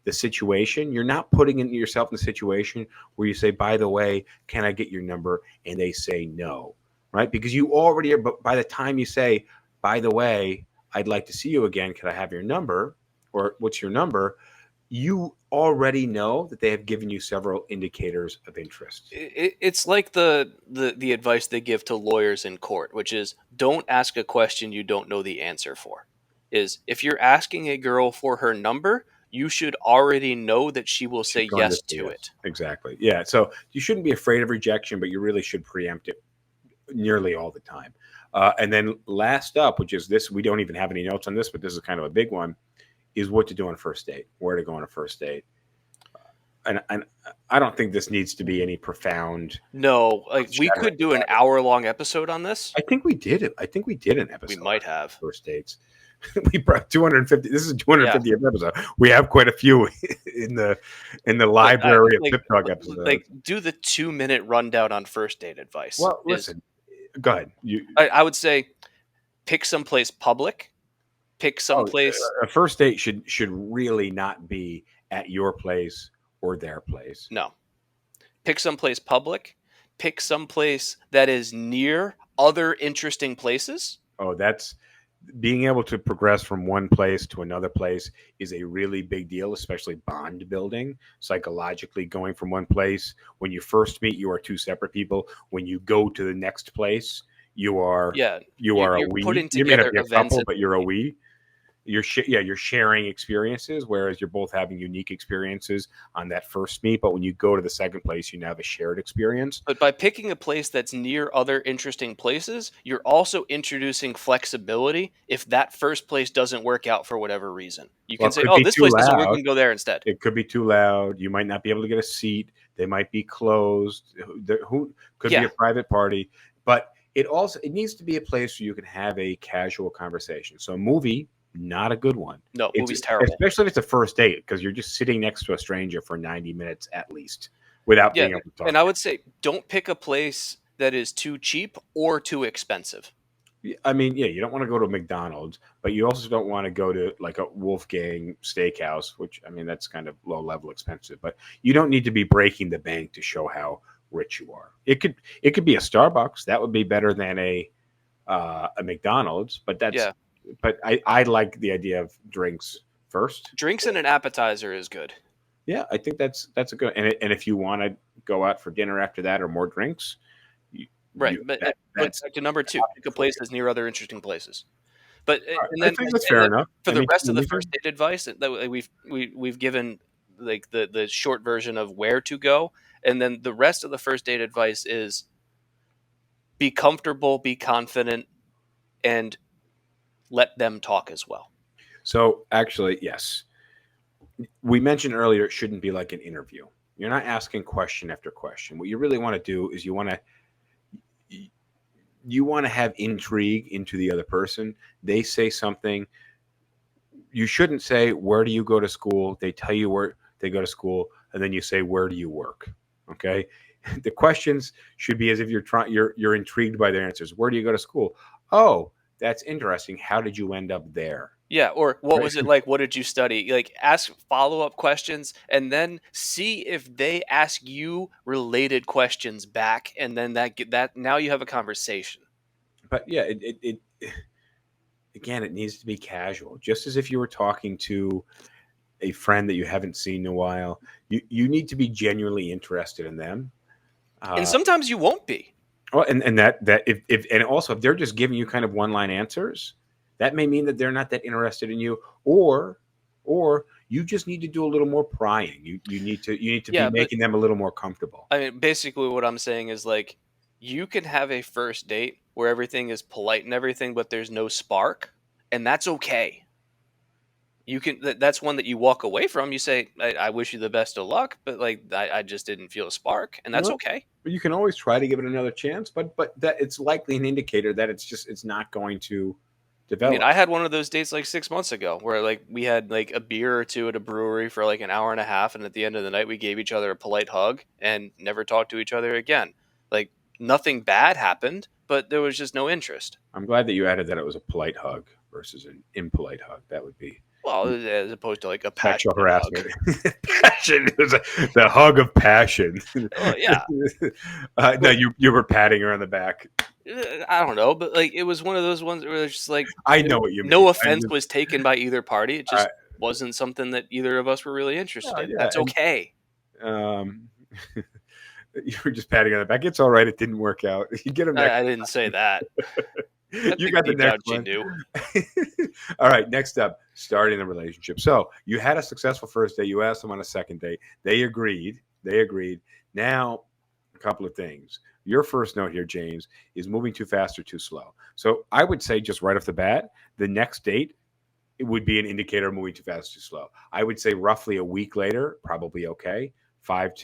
the situation. You're not putting yourself in a situation where you say, by the way, can I get your number? And they say no, right? Because you already are, but by the time you say, by the way, I'd like to see you again. Can I have your number? Or what's your number? You already know that they have given you several indicators of interest. It's like the advice they give to lawyers in court, which is don't ask a question you don't know the answer for. Is if you're asking a girl for her number, you should already know that she will say She's going to yes say to yes. it. Exactly. Yeah. So you shouldn't be afraid of rejection, but you really should preempt it nearly all the time. And then last up, which is this, we don't even have any notes on this, but this is kind of a big one, is what to do on a first date, where to go on a first date. And I don't think this needs to be any profound. No, like we could do an hour-long episode on this. I think we did it. I think we did an episode. We might have. First dates. We brought 250. This is 250th episode. We have quite a few in the library of SipTalk episodes. Like, do the 2-minute rundown on first date advice. Well, listen. Go ahead. I would say pick someplace public. Pick someplace. A first date should really not be at your place or their place. No. Pick someplace public. Pick someplace that is near other interesting places. Oh, that's being able to progress from one place to another place is a really big deal, especially bond building, psychologically going from one place. When you first meet, you are two separate people. When you go to the next place, you are Yeah, a you're we. putting You may not together be a events. couple, but you're a we. You're sharing experiences, whereas you're both having unique experiences on that first meet. But when you go to the second place, you now have a shared experience. But by picking a place that's near other interesting places, you're also introducing flexibility if that first place doesn't work out for whatever reason. You Well, can it say, could oh, be this too place doesn't work, loud. we can go there instead. It could be too loud. You might not be able to get a seat. They might be closed. Who could be Yeah. a private party, but it needs to be a place where you can have a casual conversation. So a movie, not a good one. No, It's movie's terrible. especially if it's a first date because you're just sitting next to a stranger for 90 minutes at least without Yeah, being able to talk. and I would say don't pick a place that is too cheap or too expensive. I mean, yeah, you don't want to go to McDonald's, but you also don't want to go to like a Wolfgang Steakhouse, which I mean that's kind of low level expensive. But you don't need to be breaking the bank to show how rich you are. It could be a Starbucks. That would be better than a McDonald's. But Yeah. I like the idea of drinks first. Drinks and an appetizer is good. Yeah, I think that's a good. And if you want to go out for dinner after that or more drinks, Right, but that's back to number 2, pick a place that's near other interesting places. But and I then think that's fair enough. for I the mean, rest of the you first can- date advice, that we've given like the short version of where to go, and then the rest of the first date advice is be comfortable, be confident, and let them talk as well. So actually, yes. We mentioned earlier it shouldn't be like an interview. You're not asking question after question. What you really want to do is you want to have intrigue into the other person. They say something. You shouldn't say, "Where do you go to school?" They tell you where they go to school, and then you say, "Where do you work?" Okay. The questions should be as if you're intrigued by their answers. Where do you go to school? Oh, that's interesting. How did you end up there? Yeah, or what was it like? What did you study? Like, ask follow-up questions and then see if they ask you related questions back, and then that now you have a conversation. But yeah, it again, it needs to be casual, just as if you were talking to a friend that you haven't seen in a while. You need to be genuinely interested in them. And sometimes you won't be. Well, and that if and also if they're just giving you kind of one line answers, that may mean that they're not that interested in you, or you just need to do a little more prying. You need to Yeah, be but making them a little more comfortable. I mean, basically what I'm saying is like you can have a first date where everything is polite and everything, but there's no spark, and that's okay. You can that's one that you walk away from. You say, I wish you the best of luck, but like I just didn't feel a spark, and that's Well, okay. But you can always try to give it another chance, but that it's likely an indicator that it's not going to I develop. mean, I had one of those dates like 6 months ago where like we had like a beer or two at a brewery for like an hour and a half, and at the end of the night we gave each other a polite hug and never talked to each other again. Like nothing bad happened, but there was just no interest. I'm glad that you added that it was a polite hug versus an impolite hug. That would be Well, as opposed to like a sexual passionate hug. harassment. Passion. It was the hug of passion. Well, yeah. No, you were patting her on the back. I don't know, but like it was one of those ones where it's just like I know what you mean. no offense was taken by either party. It just Uh, wasn't something that either of us were really interested in. yeah, That's and- okay. You were just patting on the back. It's all right. It didn't work out. You get him next. I didn't say that. You got the Deep down next she one. knew. All right, next up, starting the relationship. So you had a successful first date. You asked them on a second date. They agreed. Now, a couple of things. Your first note here, James, is moving too fast or too slow. So I would say just right off the bat, the next date, it would be an indicator of moving too fast or too slow. I would say roughly a week later, probably okay. 5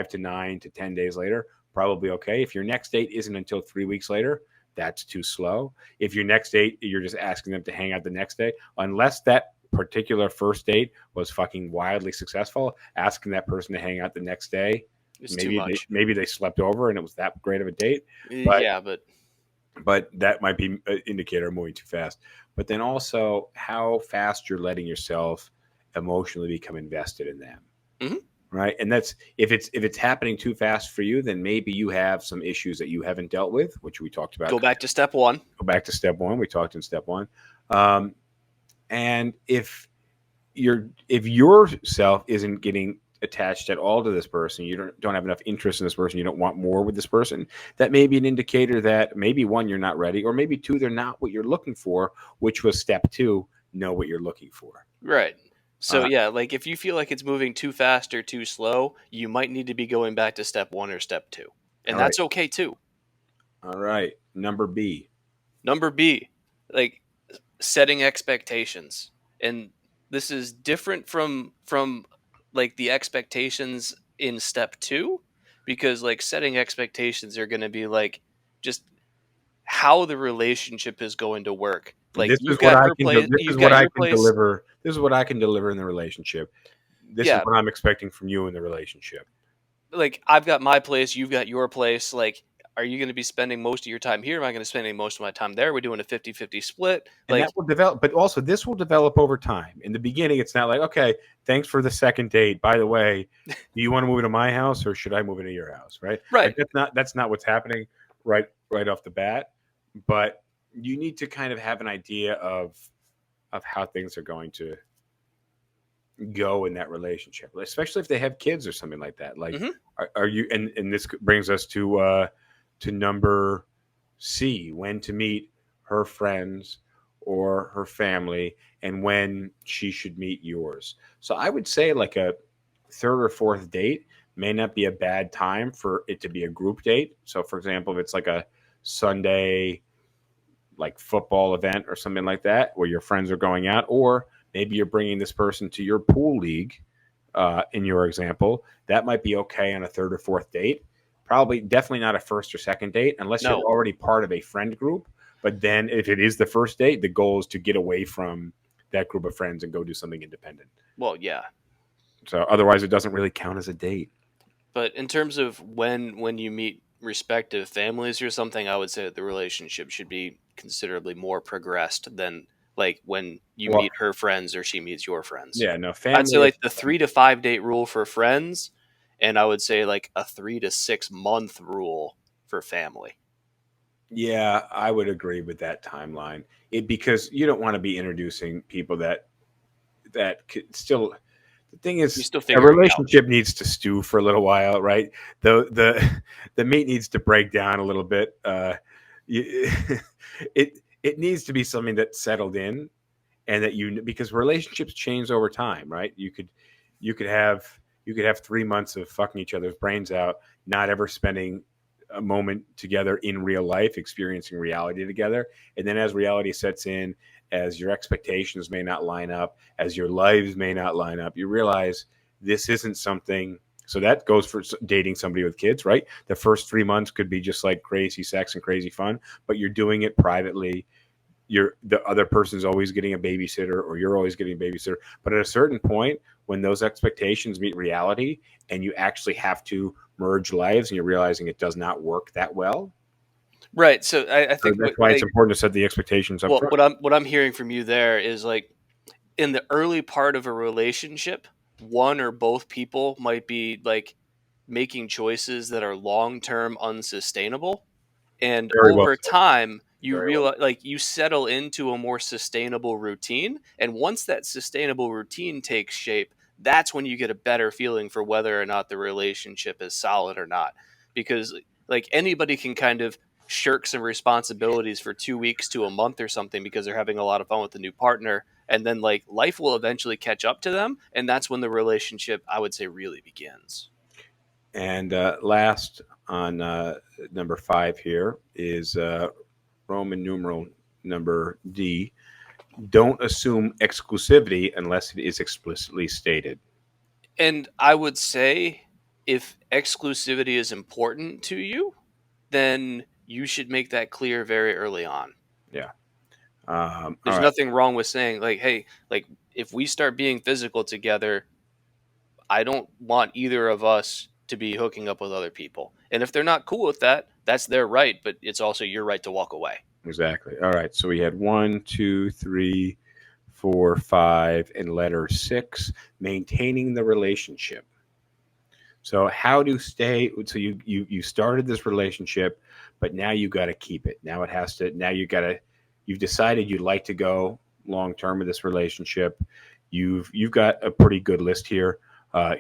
to 9 to 10 days later, probably okay. If your next date isn't until 3 weeks later, that's too slow. If your next date, you're just asking them to hang out the next day, unless that particular first date was fucking wildly successful, asking that person to hang out the next day, It's too much. maybe they slept over and it was that great of a date. But- Yeah, But that might be an indicator of moving too fast. But then also how fast you're letting yourself emotionally become invested in them. Mhm. Right. And that's if it's happening too fast for you, then maybe you have some issues that you haven't dealt with, which we talked about. go back to step one. Go back to step one. We talked in step one. And if yourself isn't getting attached at all to this person, you don't have enough interest in this person, you don't want more with this person, that may be an indicator that maybe one, you're not ready, or maybe two, they're not what you're looking for, which was step 2, know what you're looking for. Right. So Uh, yeah, like if you feel like it's moving too fast or too slow, you might need to be going back to step 1 or step 2. And all right. that's okay too. All right. Number B. Number B, like setting expectations. And this is different from like the expectations in step 2, because like setting expectations are going to be like just how the relationship is going to work. Like This is you've what got I her can do. place, This is you've what got I your can place. deliver. This is what I can deliver in the relationship. This is Yeah, what I'm expecting from you in the relationship. like I've got my place, you've got your place. Like, are you going to be spending most of your time here? Am I going to spending most of my time there? We're doing a 50-50 split. And Like, that will develop, but also this will develop over time. In the beginning, it's not like, okay, thanks for the second date. By the way, do you want to move into my house or should I move into your house? Right? right. Like that's not what's happening right off the bat. But you need to kind of have an idea of how things are going to go in that relationship, especially if they have kids or something like that. Like, Mhm. are you? And this brings us to number C: when to meet her friends or her family, and when she should meet yours. So I would say like a third or fourth date may not be a bad time for it to be a group date. So, for example, if it's like a Sunday like football event or something like that where your friends are going out, or maybe you're bringing this person to your pool league, in your example, that might be okay on a third or fourth date. Probably definitely not a first or second date unless you're No. already part of a friend group. But then if it is the first date, the goal is to get away from that group of friends and go do something independent. Well, yeah. So otherwise it doesn't really count as a date. But in terms of when you meet respective families or something, I would say that the relationship should be considerably more progressed than like when you Well, meet her friends or she meets your friends. yeah, no, I'd say family like is the 3 to 5 date rule for friends, and I would say like a 3 to 6 month rule for family. yeah, I would agree with that timeline. Because you don't want to be introducing people that could still. The thing You're is, still a figuring it out. relationship needs to stew for a little while, right? The meat needs to break down a little bit. You, it needs to be something that's settled in, and that because relationships change over time, right? You could have 3 months of fucking each other's brains out, not ever spending a moment together in real life, experiencing reality together. And then as reality sets in, as your expectations may not line up, as your lives may not line up, you realize this isn't something. So that goes for dating somebody with kids, right? The first 3 months could be just like crazy sex and crazy fun, but you're doing it privately. The other person's always getting a babysitter, or you're always getting a babysitter. But at a certain point, when those expectations meet reality and you actually have to merge lives and you're realizing it does not work that well, Right. So I so think that's why it's important to set the expectations up front. what I'm hearing from you there is like in the early part of a relationship, one or both people might be like making choices that are long term unsustainable. And Very well over said. time, you Very well realize like you settle into a more sustainable routine. And once that sustainable routine takes shape, that's when you get a better feeling for whether or not the relationship is solid or not. Because like anybody can kind of shirk some responsibilities for 2 weeks to a month or something because they're having a lot of fun with the new partner, and then like life will eventually catch up to them, and that's when the relationship, I would say, really begins. And last on number 5 here is Roman numeral number D. Don't assume exclusivity unless it is explicitly stated. And I would say if exclusivity is important to you, then you should make that clear very early on. Yeah. All There's right. nothing wrong with saying like, hey, like if we start being physical together, I don't want either of us to be hooking up with other people. And if they're not cool with that, that's their right, but it's also your right to walk away. Exactly. All right. So we had 1, 2, 3, 4, 5, and letter 6, maintaining the relationship. So how to stay? So you started this relationship, but now you got to keep it. Now it has to. Now you got to you've decided you'd like to go long term with this relationship. You've got a pretty good list here.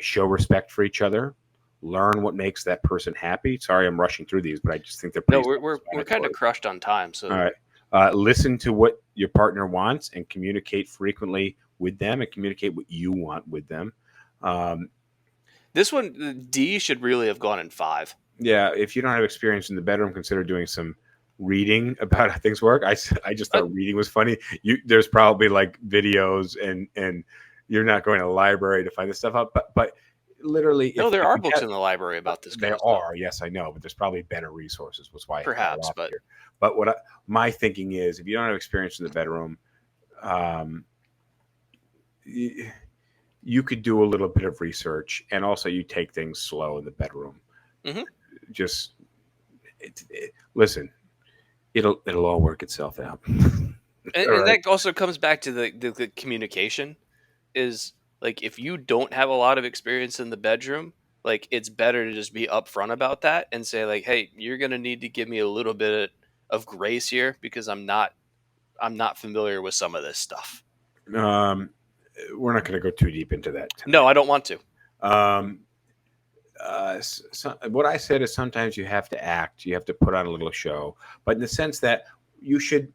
Show respect for each other. Learn what makes that person happy. Sorry, I'm rushing through these, but I just think they're No, pretty. we're kind of crushed on time. So All right. Listen to what your partner wants and communicate frequently with them, and communicate what you want with them. This one, D should really have gone in 5. Yeah, if you don't have experience in the bedroom, consider doing some reading about how things work. I just thought reading was funny. There's probably like videos, and you're not going to the library to find this stuff out, but literally, No, there are books in the library about this. There are, yes, I know, but there's probably better resources. Was why perhaps, but here. But my thinking is, if you don't have experience in the bedroom, you could do a little bit of research, and also you take things slow in the bedroom. Mm-hmm. Just listen. It'll all work itself out. and that also comes back to the communication. Is like, if you don't have a lot of experience in the bedroom, like, it's better to just be upfront about that and say, like, hey, you're gonna need to give me a little bit of grace here, because I'm not familiar with some of this stuff. We're not going to go too deep into that tonight. No, I don't want to. What I said is, sometimes you have to act, you have to put on a little show, but in the sense that you should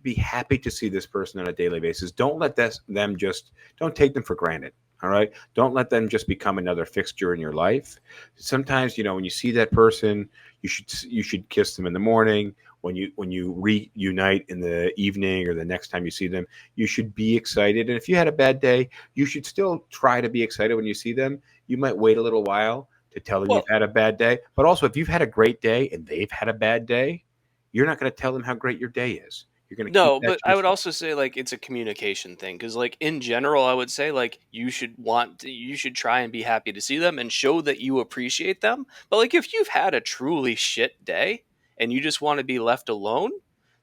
be happy to see this person on a daily basis. Don't let don't take them for granted. All right. Don't let them just become another fixture in your life. Sometimes, when you see that person, you should kiss them in the morning. When you reunite in the evening or the next time you see them, you should be excited. And if you had a bad day, you should still try to be excited when you see them. You might wait a little while to tell them you've had a bad day. But also, if you've had a great day and they've had a bad day, you're not going to tell them how great your day is. You're going to no, but I would also say, like, it's a communication thing, because, like, in general, I would say, like, you should try and be happy to see them and show that you appreciate them. But, like, if you've had a truly shit day and you just want to be left alone,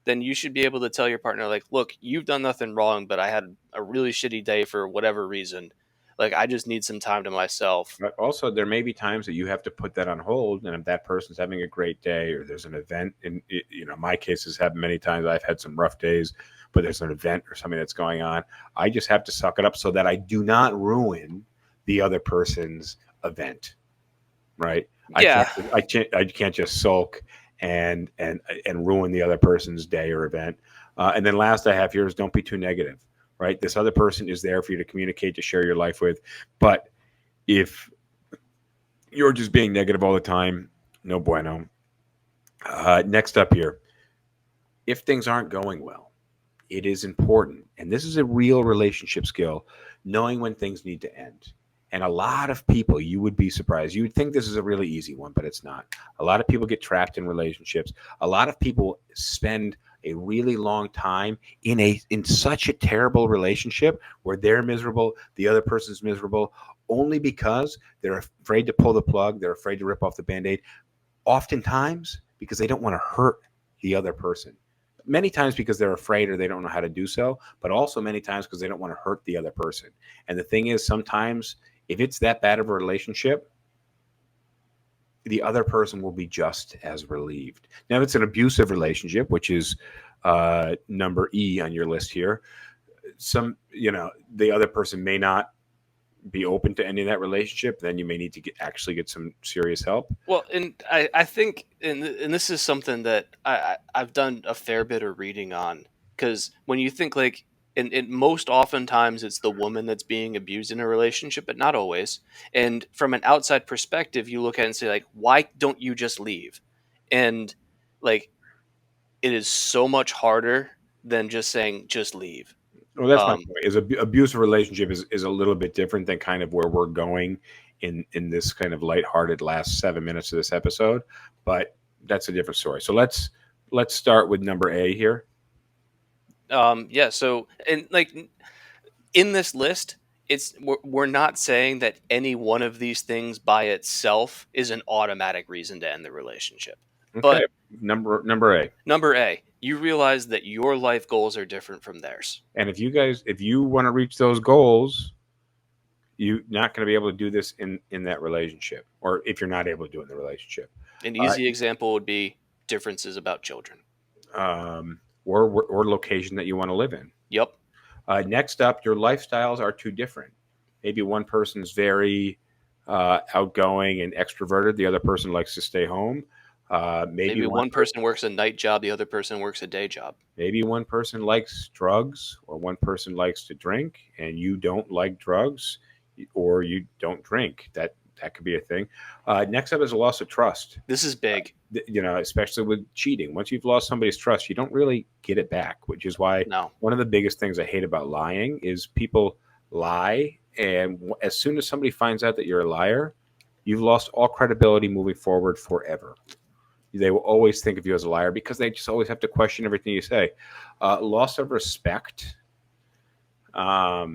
then you should be able to tell your partner, like, look, you've done nothing wrong, but I had a really shitty day for whatever reason. Like, I just need some time to myself. But also, there may be times that you have to put that on hold, and if that person's having a great day, or there's an event, and my case has happened many times. I've had some rough days, but there's an event or something that's going on. I just have to suck it up so that I do not ruin the other person's event. Right? Yeah. I can't just sulk and ruin the other person's day or event. And then last I have here is, don't be too negative. Right? This other person is there for you to communicate, to share your life with. But if you're just being negative all the time, no bueno. Next up here, if things aren't going well, it is important, and this is a real relationship skill, knowing when things need to end. And a lot of people, you would be surprised. You would think this is a really easy one, but it's not. A lot of people get trapped in relationships. A lot of people spend a really long time in such a terrible relationship where they're miserable, the other person's miserable, only because they're afraid to pull the plug, they're afraid to rip off the Band-Aid. Oftentimes because they don't want to hurt the other person. Many times because they're afraid or they don't know how to do so, but also many times because they don't want to hurt the other person. And the thing is, sometimes if it's that bad of a relationship, the other person will be just as relieved. Now, if it's an abusive relationship, which is number E on your list here, the other person may not be open to ending that relationship. Then you may need to actually get some serious help. Well, and I think, and this is something that I've done a fair bit of reading on, because when you think, like, and most oftentimes it's the woman that's being abused in a relationship, but not always. And from an outside perspective, you look at it and say, like, why don't you just leave? And, like, it is so much harder than just saying, just leave. Well, that's my point. Is abusive relationship is a little bit different than kind of where we're going in this kind of lighthearted last 7 minutes of this episode, but that's a different story. So let's start with number A here. Yeah. So, and, like, in this list, we're not saying that any one of these things by itself is an automatic reason to end the relationship. Okay. But number A. Number A, you realize that your life goals are different from theirs. And if you want to reach those goals, you're not going to be able to do this in that relationship, or if you're not able to do it in the relationship. An easy example would be differences about children. or location that you want to live in. Yep. Next up, your lifestyles are too different. Maybe one person's very outgoing and extroverted. The other person likes to stay home. Maybe one person works a night job, the other person works a day job. Maybe one person likes drugs or one person likes to drink and you don't like drugs or you don't drink. That could be a thing. Next up is a loss of trust. This is big. Especially with cheating. Once you've lost somebody's trust, you don't really get it back, which is why one of the biggest things I hate about lying is people lie. And as soon as somebody finds out that you're a liar, you've lost all credibility moving forward forever. They will always think of you as a liar because they just always have to question everything you say. Loss of respect. Yeah,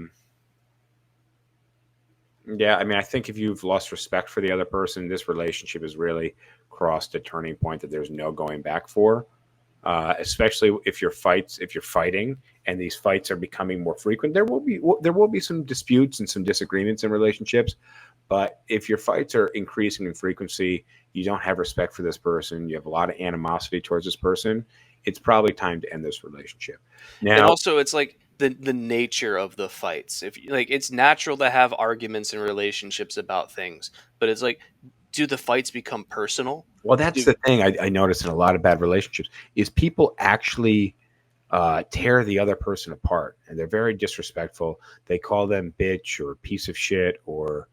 I mean, I think if you've lost respect for the other person, this relationship has really crossed a turning point that there's no going back for. Especially if you're fighting, and these fights are becoming more frequent. There will be some disputes and some disagreements in relationships, but if your fights are increasing in frequency, you don't have respect for this person, you have a lot of animosity towards this person, it's probably time to end this relationship. Now, and also it's like the nature of the fights. If like it's natural to have arguments in relationships about things, but it's like, do the fights become personal? Well, that's the thing I noticed in a lot of bad relationships is people actually tear the other person apart, and they're very disrespectful. They call them bitch or piece of shit or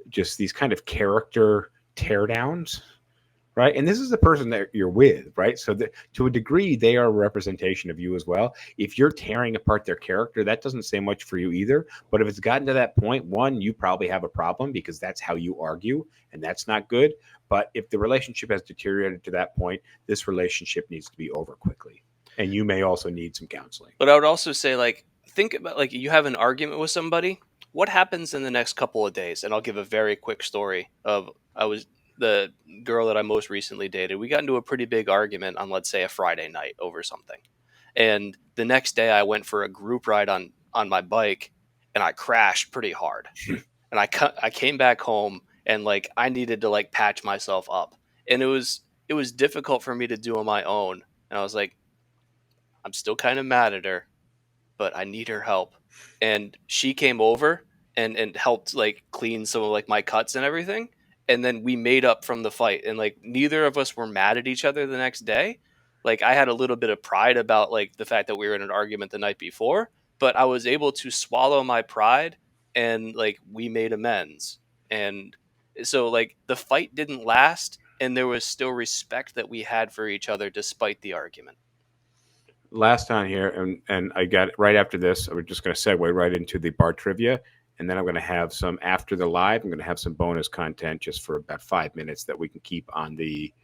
just these kind of character teardowns, right? And this is the person that you're with, right? So to a degree, they are a representation of you as well. If you're tearing apart their character, that doesn't say much for you either. But if it's gotten to that point, one, you probably have a problem because that's how you argue, and that's not good. But if the relationship has deteriorated to that point, this relationship needs to be over quickly. And you may also need some counseling. But I would also say, like, think about, like, you have an argument with somebody. What happens in the next couple of days? And I'll give a very quick story of the girl that I most recently dated. We got into a pretty big argument on, let's say, a Friday night over something. And the next day I went for a group ride on my bike and I crashed pretty hard. And I came back home and like I needed to like patch myself up. And it was difficult for me to do on my own. And I was like, I'm still kind of mad at her, but I need her help. And she came over and helped like clean some of like my cuts and everything. And then we made up from the fight. And like neither of us were mad at each other the next day. Like I had a little bit of pride about like the fact that we were in an argument the night before, but I was able to swallow my pride and like we made amends. And so like the fight didn't last and there was still respect that we had for each other despite the argument. Last on here, and I got right after this, we're just going to segue right into the bar trivia, and then I'm going to have some after the live. I'm going to have some bonus content just for about 5 minutes that we can keep on the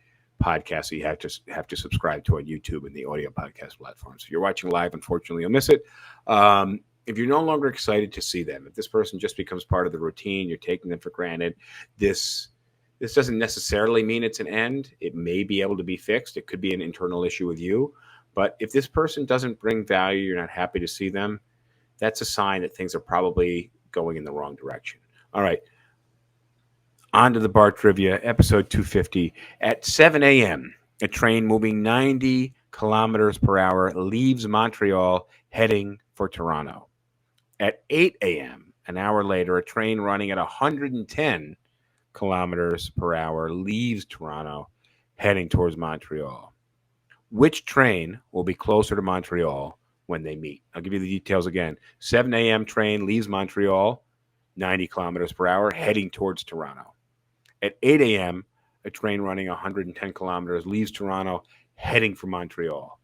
podcast. So you have to subscribe to on YouTube and the audio podcast platforms. If you're watching live, unfortunately, you'll miss it. If you're no longer excited to see them, if this person just becomes part of the routine, you're taking them for granted. This doesn't necessarily mean it's an end. It may be able to be fixed. It could be an internal issue with you. But if this person doesn't bring value, you're not happy to see them, that's a sign that things are probably going in the wrong direction. All right. On to the bar trivia, episode 250. At 7 a.m., a train moving 90 kilometers per hour leaves Montreal heading for Toronto. At 8 a.m., an hour later, a train running at 110 kilometers per hour leaves Toronto heading towards Montreal. Which train will be closer to Montreal when they meet? I'll give you the details again. 7 a.m. train leaves Montreal, 90 kilometers per hour, heading towards Toronto. At 8 a.m., a train running 110 kilometers leaves Toronto, heading for Montreal.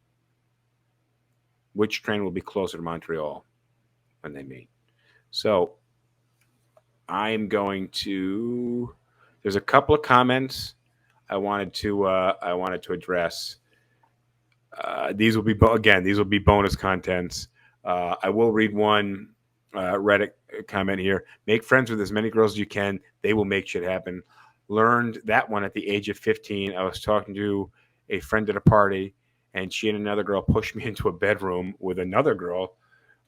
Which train will be closer to Montreal when they meet? So I'm going to. There's a couple of comments I wanted to address. These will be bonus contents. I will read one Reddit comment here. Make friends with as many girls as you can. They will make shit happen. Learned that one at the age of 15. I was talking to a friend at a party, and she and another girl pushed me into a bedroom with another girl.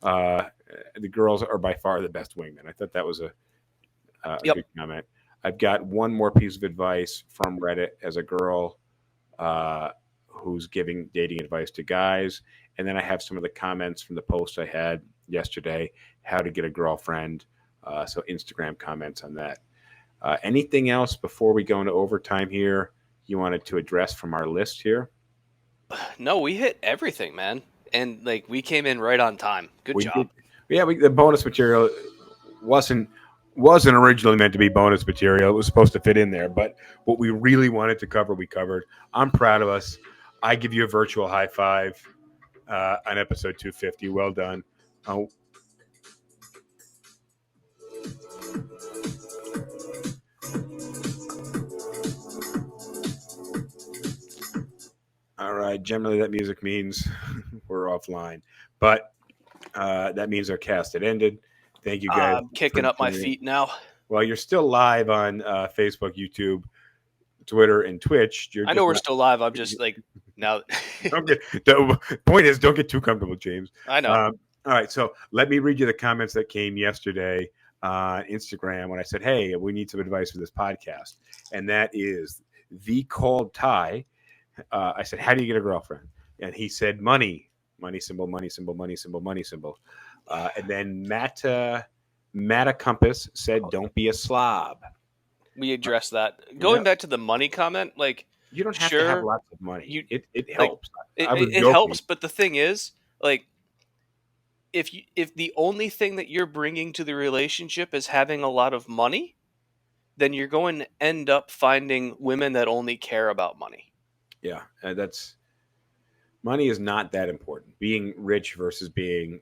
The girls are by far the best wingmen. I thought that was a good comment. I've got one more piece of advice from Reddit as a girl who's giving dating advice to guys. And then I have some of the comments from the post I had yesterday, how to get a girlfriend. So Instagram comments on that. Anything else before we go into overtime here you wanted to address from our list here? No, we hit everything, man. And like we came in right on time. Good We job. did. Yeah, the bonus material wasn't originally meant to be bonus material. It was supposed to fit in there, but what we really wanted to cover, we covered. I'm proud of us. I give you a virtual high five on episode 250. Well done. All right. Generally, that music means we're offline, but that means our cast had ended. Thank you guys. I'm kicking up my feet now. Well, you're still live on Facebook, YouTube, Twitter, and Twitch. I know we're still live. I'm just like now. The point is, don't get too comfortable, James. I know. All right, so let me read you the comments that came yesterday on Instagram when I said, "Hey, we need some advice for this podcast," and that is the called Ty. I said, "How do you get a girlfriend?" And he said, "Money, money symbol, money symbol, money symbol, money symbol." And then Matta Compass said, "Don't be a slob." We addressed that. Going back to the money comment, like you don't have to have lots of money. It helps. It helps, but the thing is, like, if the only thing that you're bringing to the relationship is having a lot of money, then you're going to end up finding women that only care about money. Yeah, money is not that important. Being rich versus being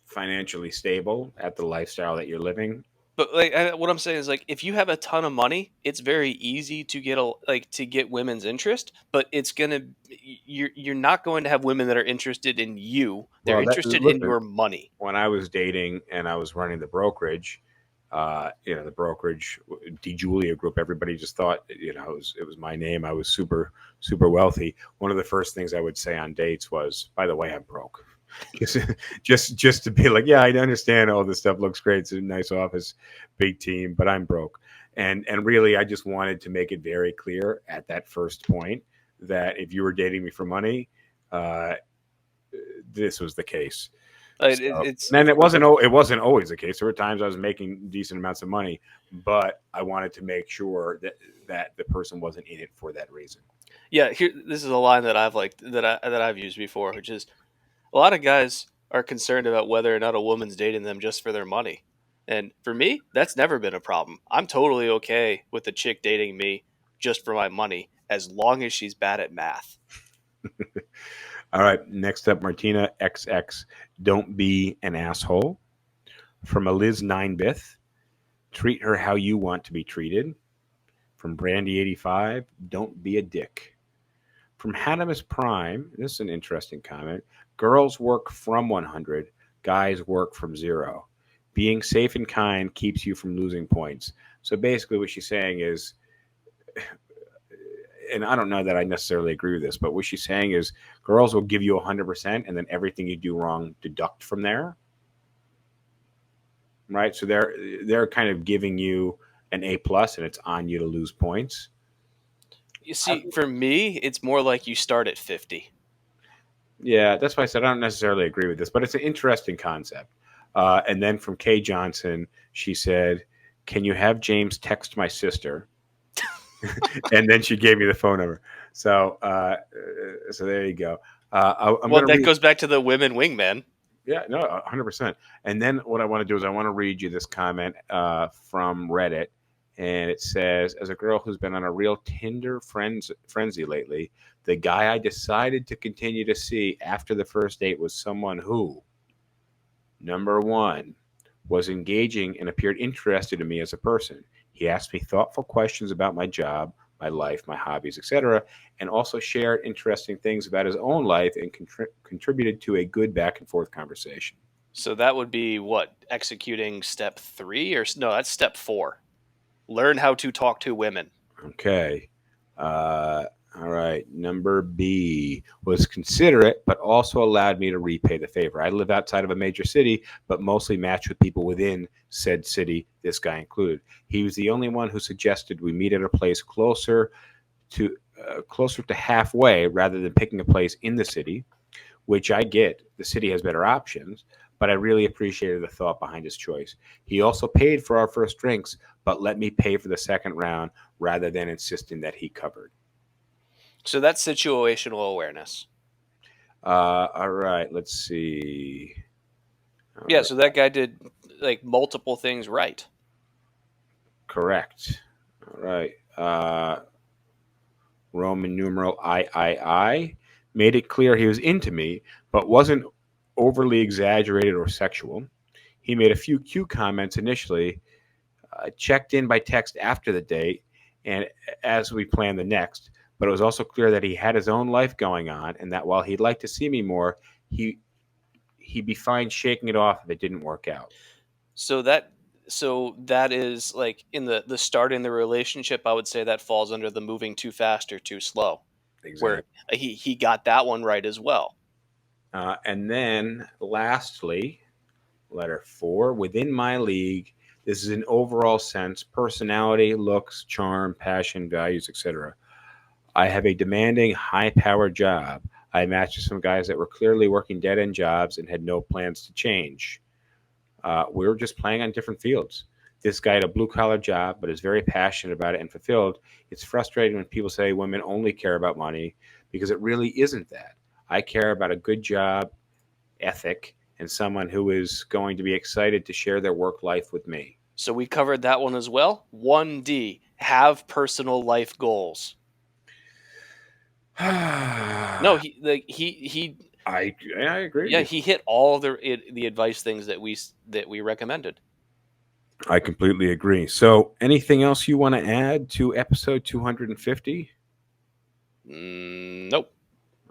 financially stable at the lifestyle that you're living. But like what I'm saying is, like, if you have a ton of money, it's very easy to get women's interest, but you're not going to have women that are interested in you. They're interested in your money. When I was dating and I was running the brokerage, the brokerage DiGiulio group, everybody just thought, it was my name. I was super, super wealthy. One of the first things I would say on dates was, "By the way, I'm broke." just to be like, yeah, I understand all this stuff looks great. It's a nice office, big team, but I'm broke. And really, I just wanted to make it very clear at that first point that if you were dating me for money, this was the case. It wasn't always the case. There were times I was making decent amounts of money, but I wanted to make sure that the person wasn't in it for that reason. Yeah, this is a line that I've used before, which is, a lot of guys are concerned about whether or not a woman's dating them just for their money. And for me, that's never been a problem. I'm totally okay with the chick dating me just for my money, as long as she's bad at math. All right. Next up, Martina XX. Don't be an asshole. From a Liz 9bith. Treat her how you want to be treated. From Brandy 85. Don't be a dick. From Hadamus Prime. This is an interesting comment. Girls work from 100. Guys work from 0. Being safe and kind keeps you from losing points. So basically what she's saying is, and I don't know that I necessarily agree with this, but what she's saying is girls will give you 100% and then everything you do wrong deduct from there. Right? So they're kind of giving you an A+ and it's on you to lose points. You see, for me, it's more like you start at 50. Yeah, that's why I said I don't necessarily agree with this, but it's an interesting concept. And then from Kay Johnson, she said, "Can you have James text my sister?" And then she gave me the phone number. So there you go. That goes back to the women wingman. Yeah, no, 100%. And then what I want to do is I want to read you this comment from Reddit. And it says, as a girl who's been on a real Tinder frenzy lately, the guy I decided to continue to see after the first date was someone who, number one, was engaging and appeared interested in me as a person. He asked me thoughtful questions about my job, my life, my hobbies, etc., and also shared interesting things about his own life and contributed to a good back and forth conversation. So that would be what? Executing step 3? Or no, that's step 4. Learn how to talk to women. Okay. All right. Number B was considerate, but also allowed me to repay the favor. I live outside of a major city, but mostly match with people within said city, this guy included. He was the only one who suggested we meet at a place closer to halfway rather than picking a place in the city. which I get. The city has better options, but I really appreciated the thought behind his choice. He also paid for our first drinks, but let me pay for the second round rather than insisting that he covered. So that's situational awareness. All right, let's see. All Yeah, right. so that guy did like multiple things right. Correct. All right. Roman numeral I made it clear he was into me, but wasn't overly exaggerated or sexual. He made a few cute comments initially, checked in by text after the date, and as we planned the next. But it was also clear that he had his own life going on, and that while he'd like to see me more, he'd be fine shaking it off if it didn't work out. So that is like in the start in the relationship, I would say that falls under the moving too fast or too slow. Where he got that one right as well. And then lastly, letter 4, within my league, this is an overall sense, personality, looks, charm, passion, values, etc. I have a demanding, high-powered job. I matched with some guys that were clearly working dead-end jobs and had no plans to change. We were just playing on different fields. This guy had a blue-collar job, but is very passionate about it and fulfilled. It's frustrating when people say women only care about money, because it really isn't that. I care about a good job, ethic, and someone who is going to be excited to share their work life with me. So we covered that one as well. 1D, have personal life goals. No, I agree. Yeah, he hit all the advice things that we recommended. I completely agree. So, anything else you want to add to episode 250? Nope.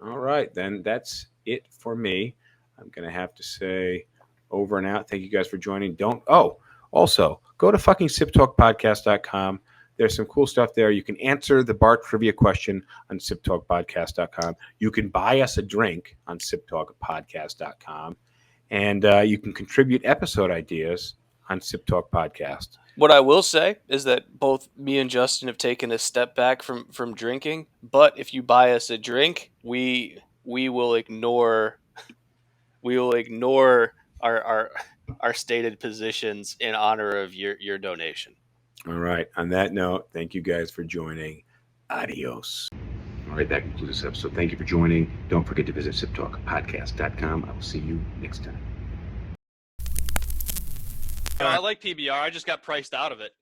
All right, then that's it for me. I'm going to have to say over and out. Thank you guys for joining. Also, go to fucking SipTalkPodcast.com. There's some cool stuff there. You can answer the Bart trivia question on SipTalkPodcast.com. You can buy us a drink on SipTalkPodcast.com. And you can contribute episode ideas on SipTalk Podcast. What I will say is that both me and Justin have taken a step back from drinking. But if you buy us a drink, we will ignore our stated positions in honor of your donation. All right. On that note, thank you guys for joining. Adios. All right, that concludes this episode. Thank you for joining. Don't forget to visit SipTalkPodcast.com. I will see you next time. I like PBR. I just got priced out of it.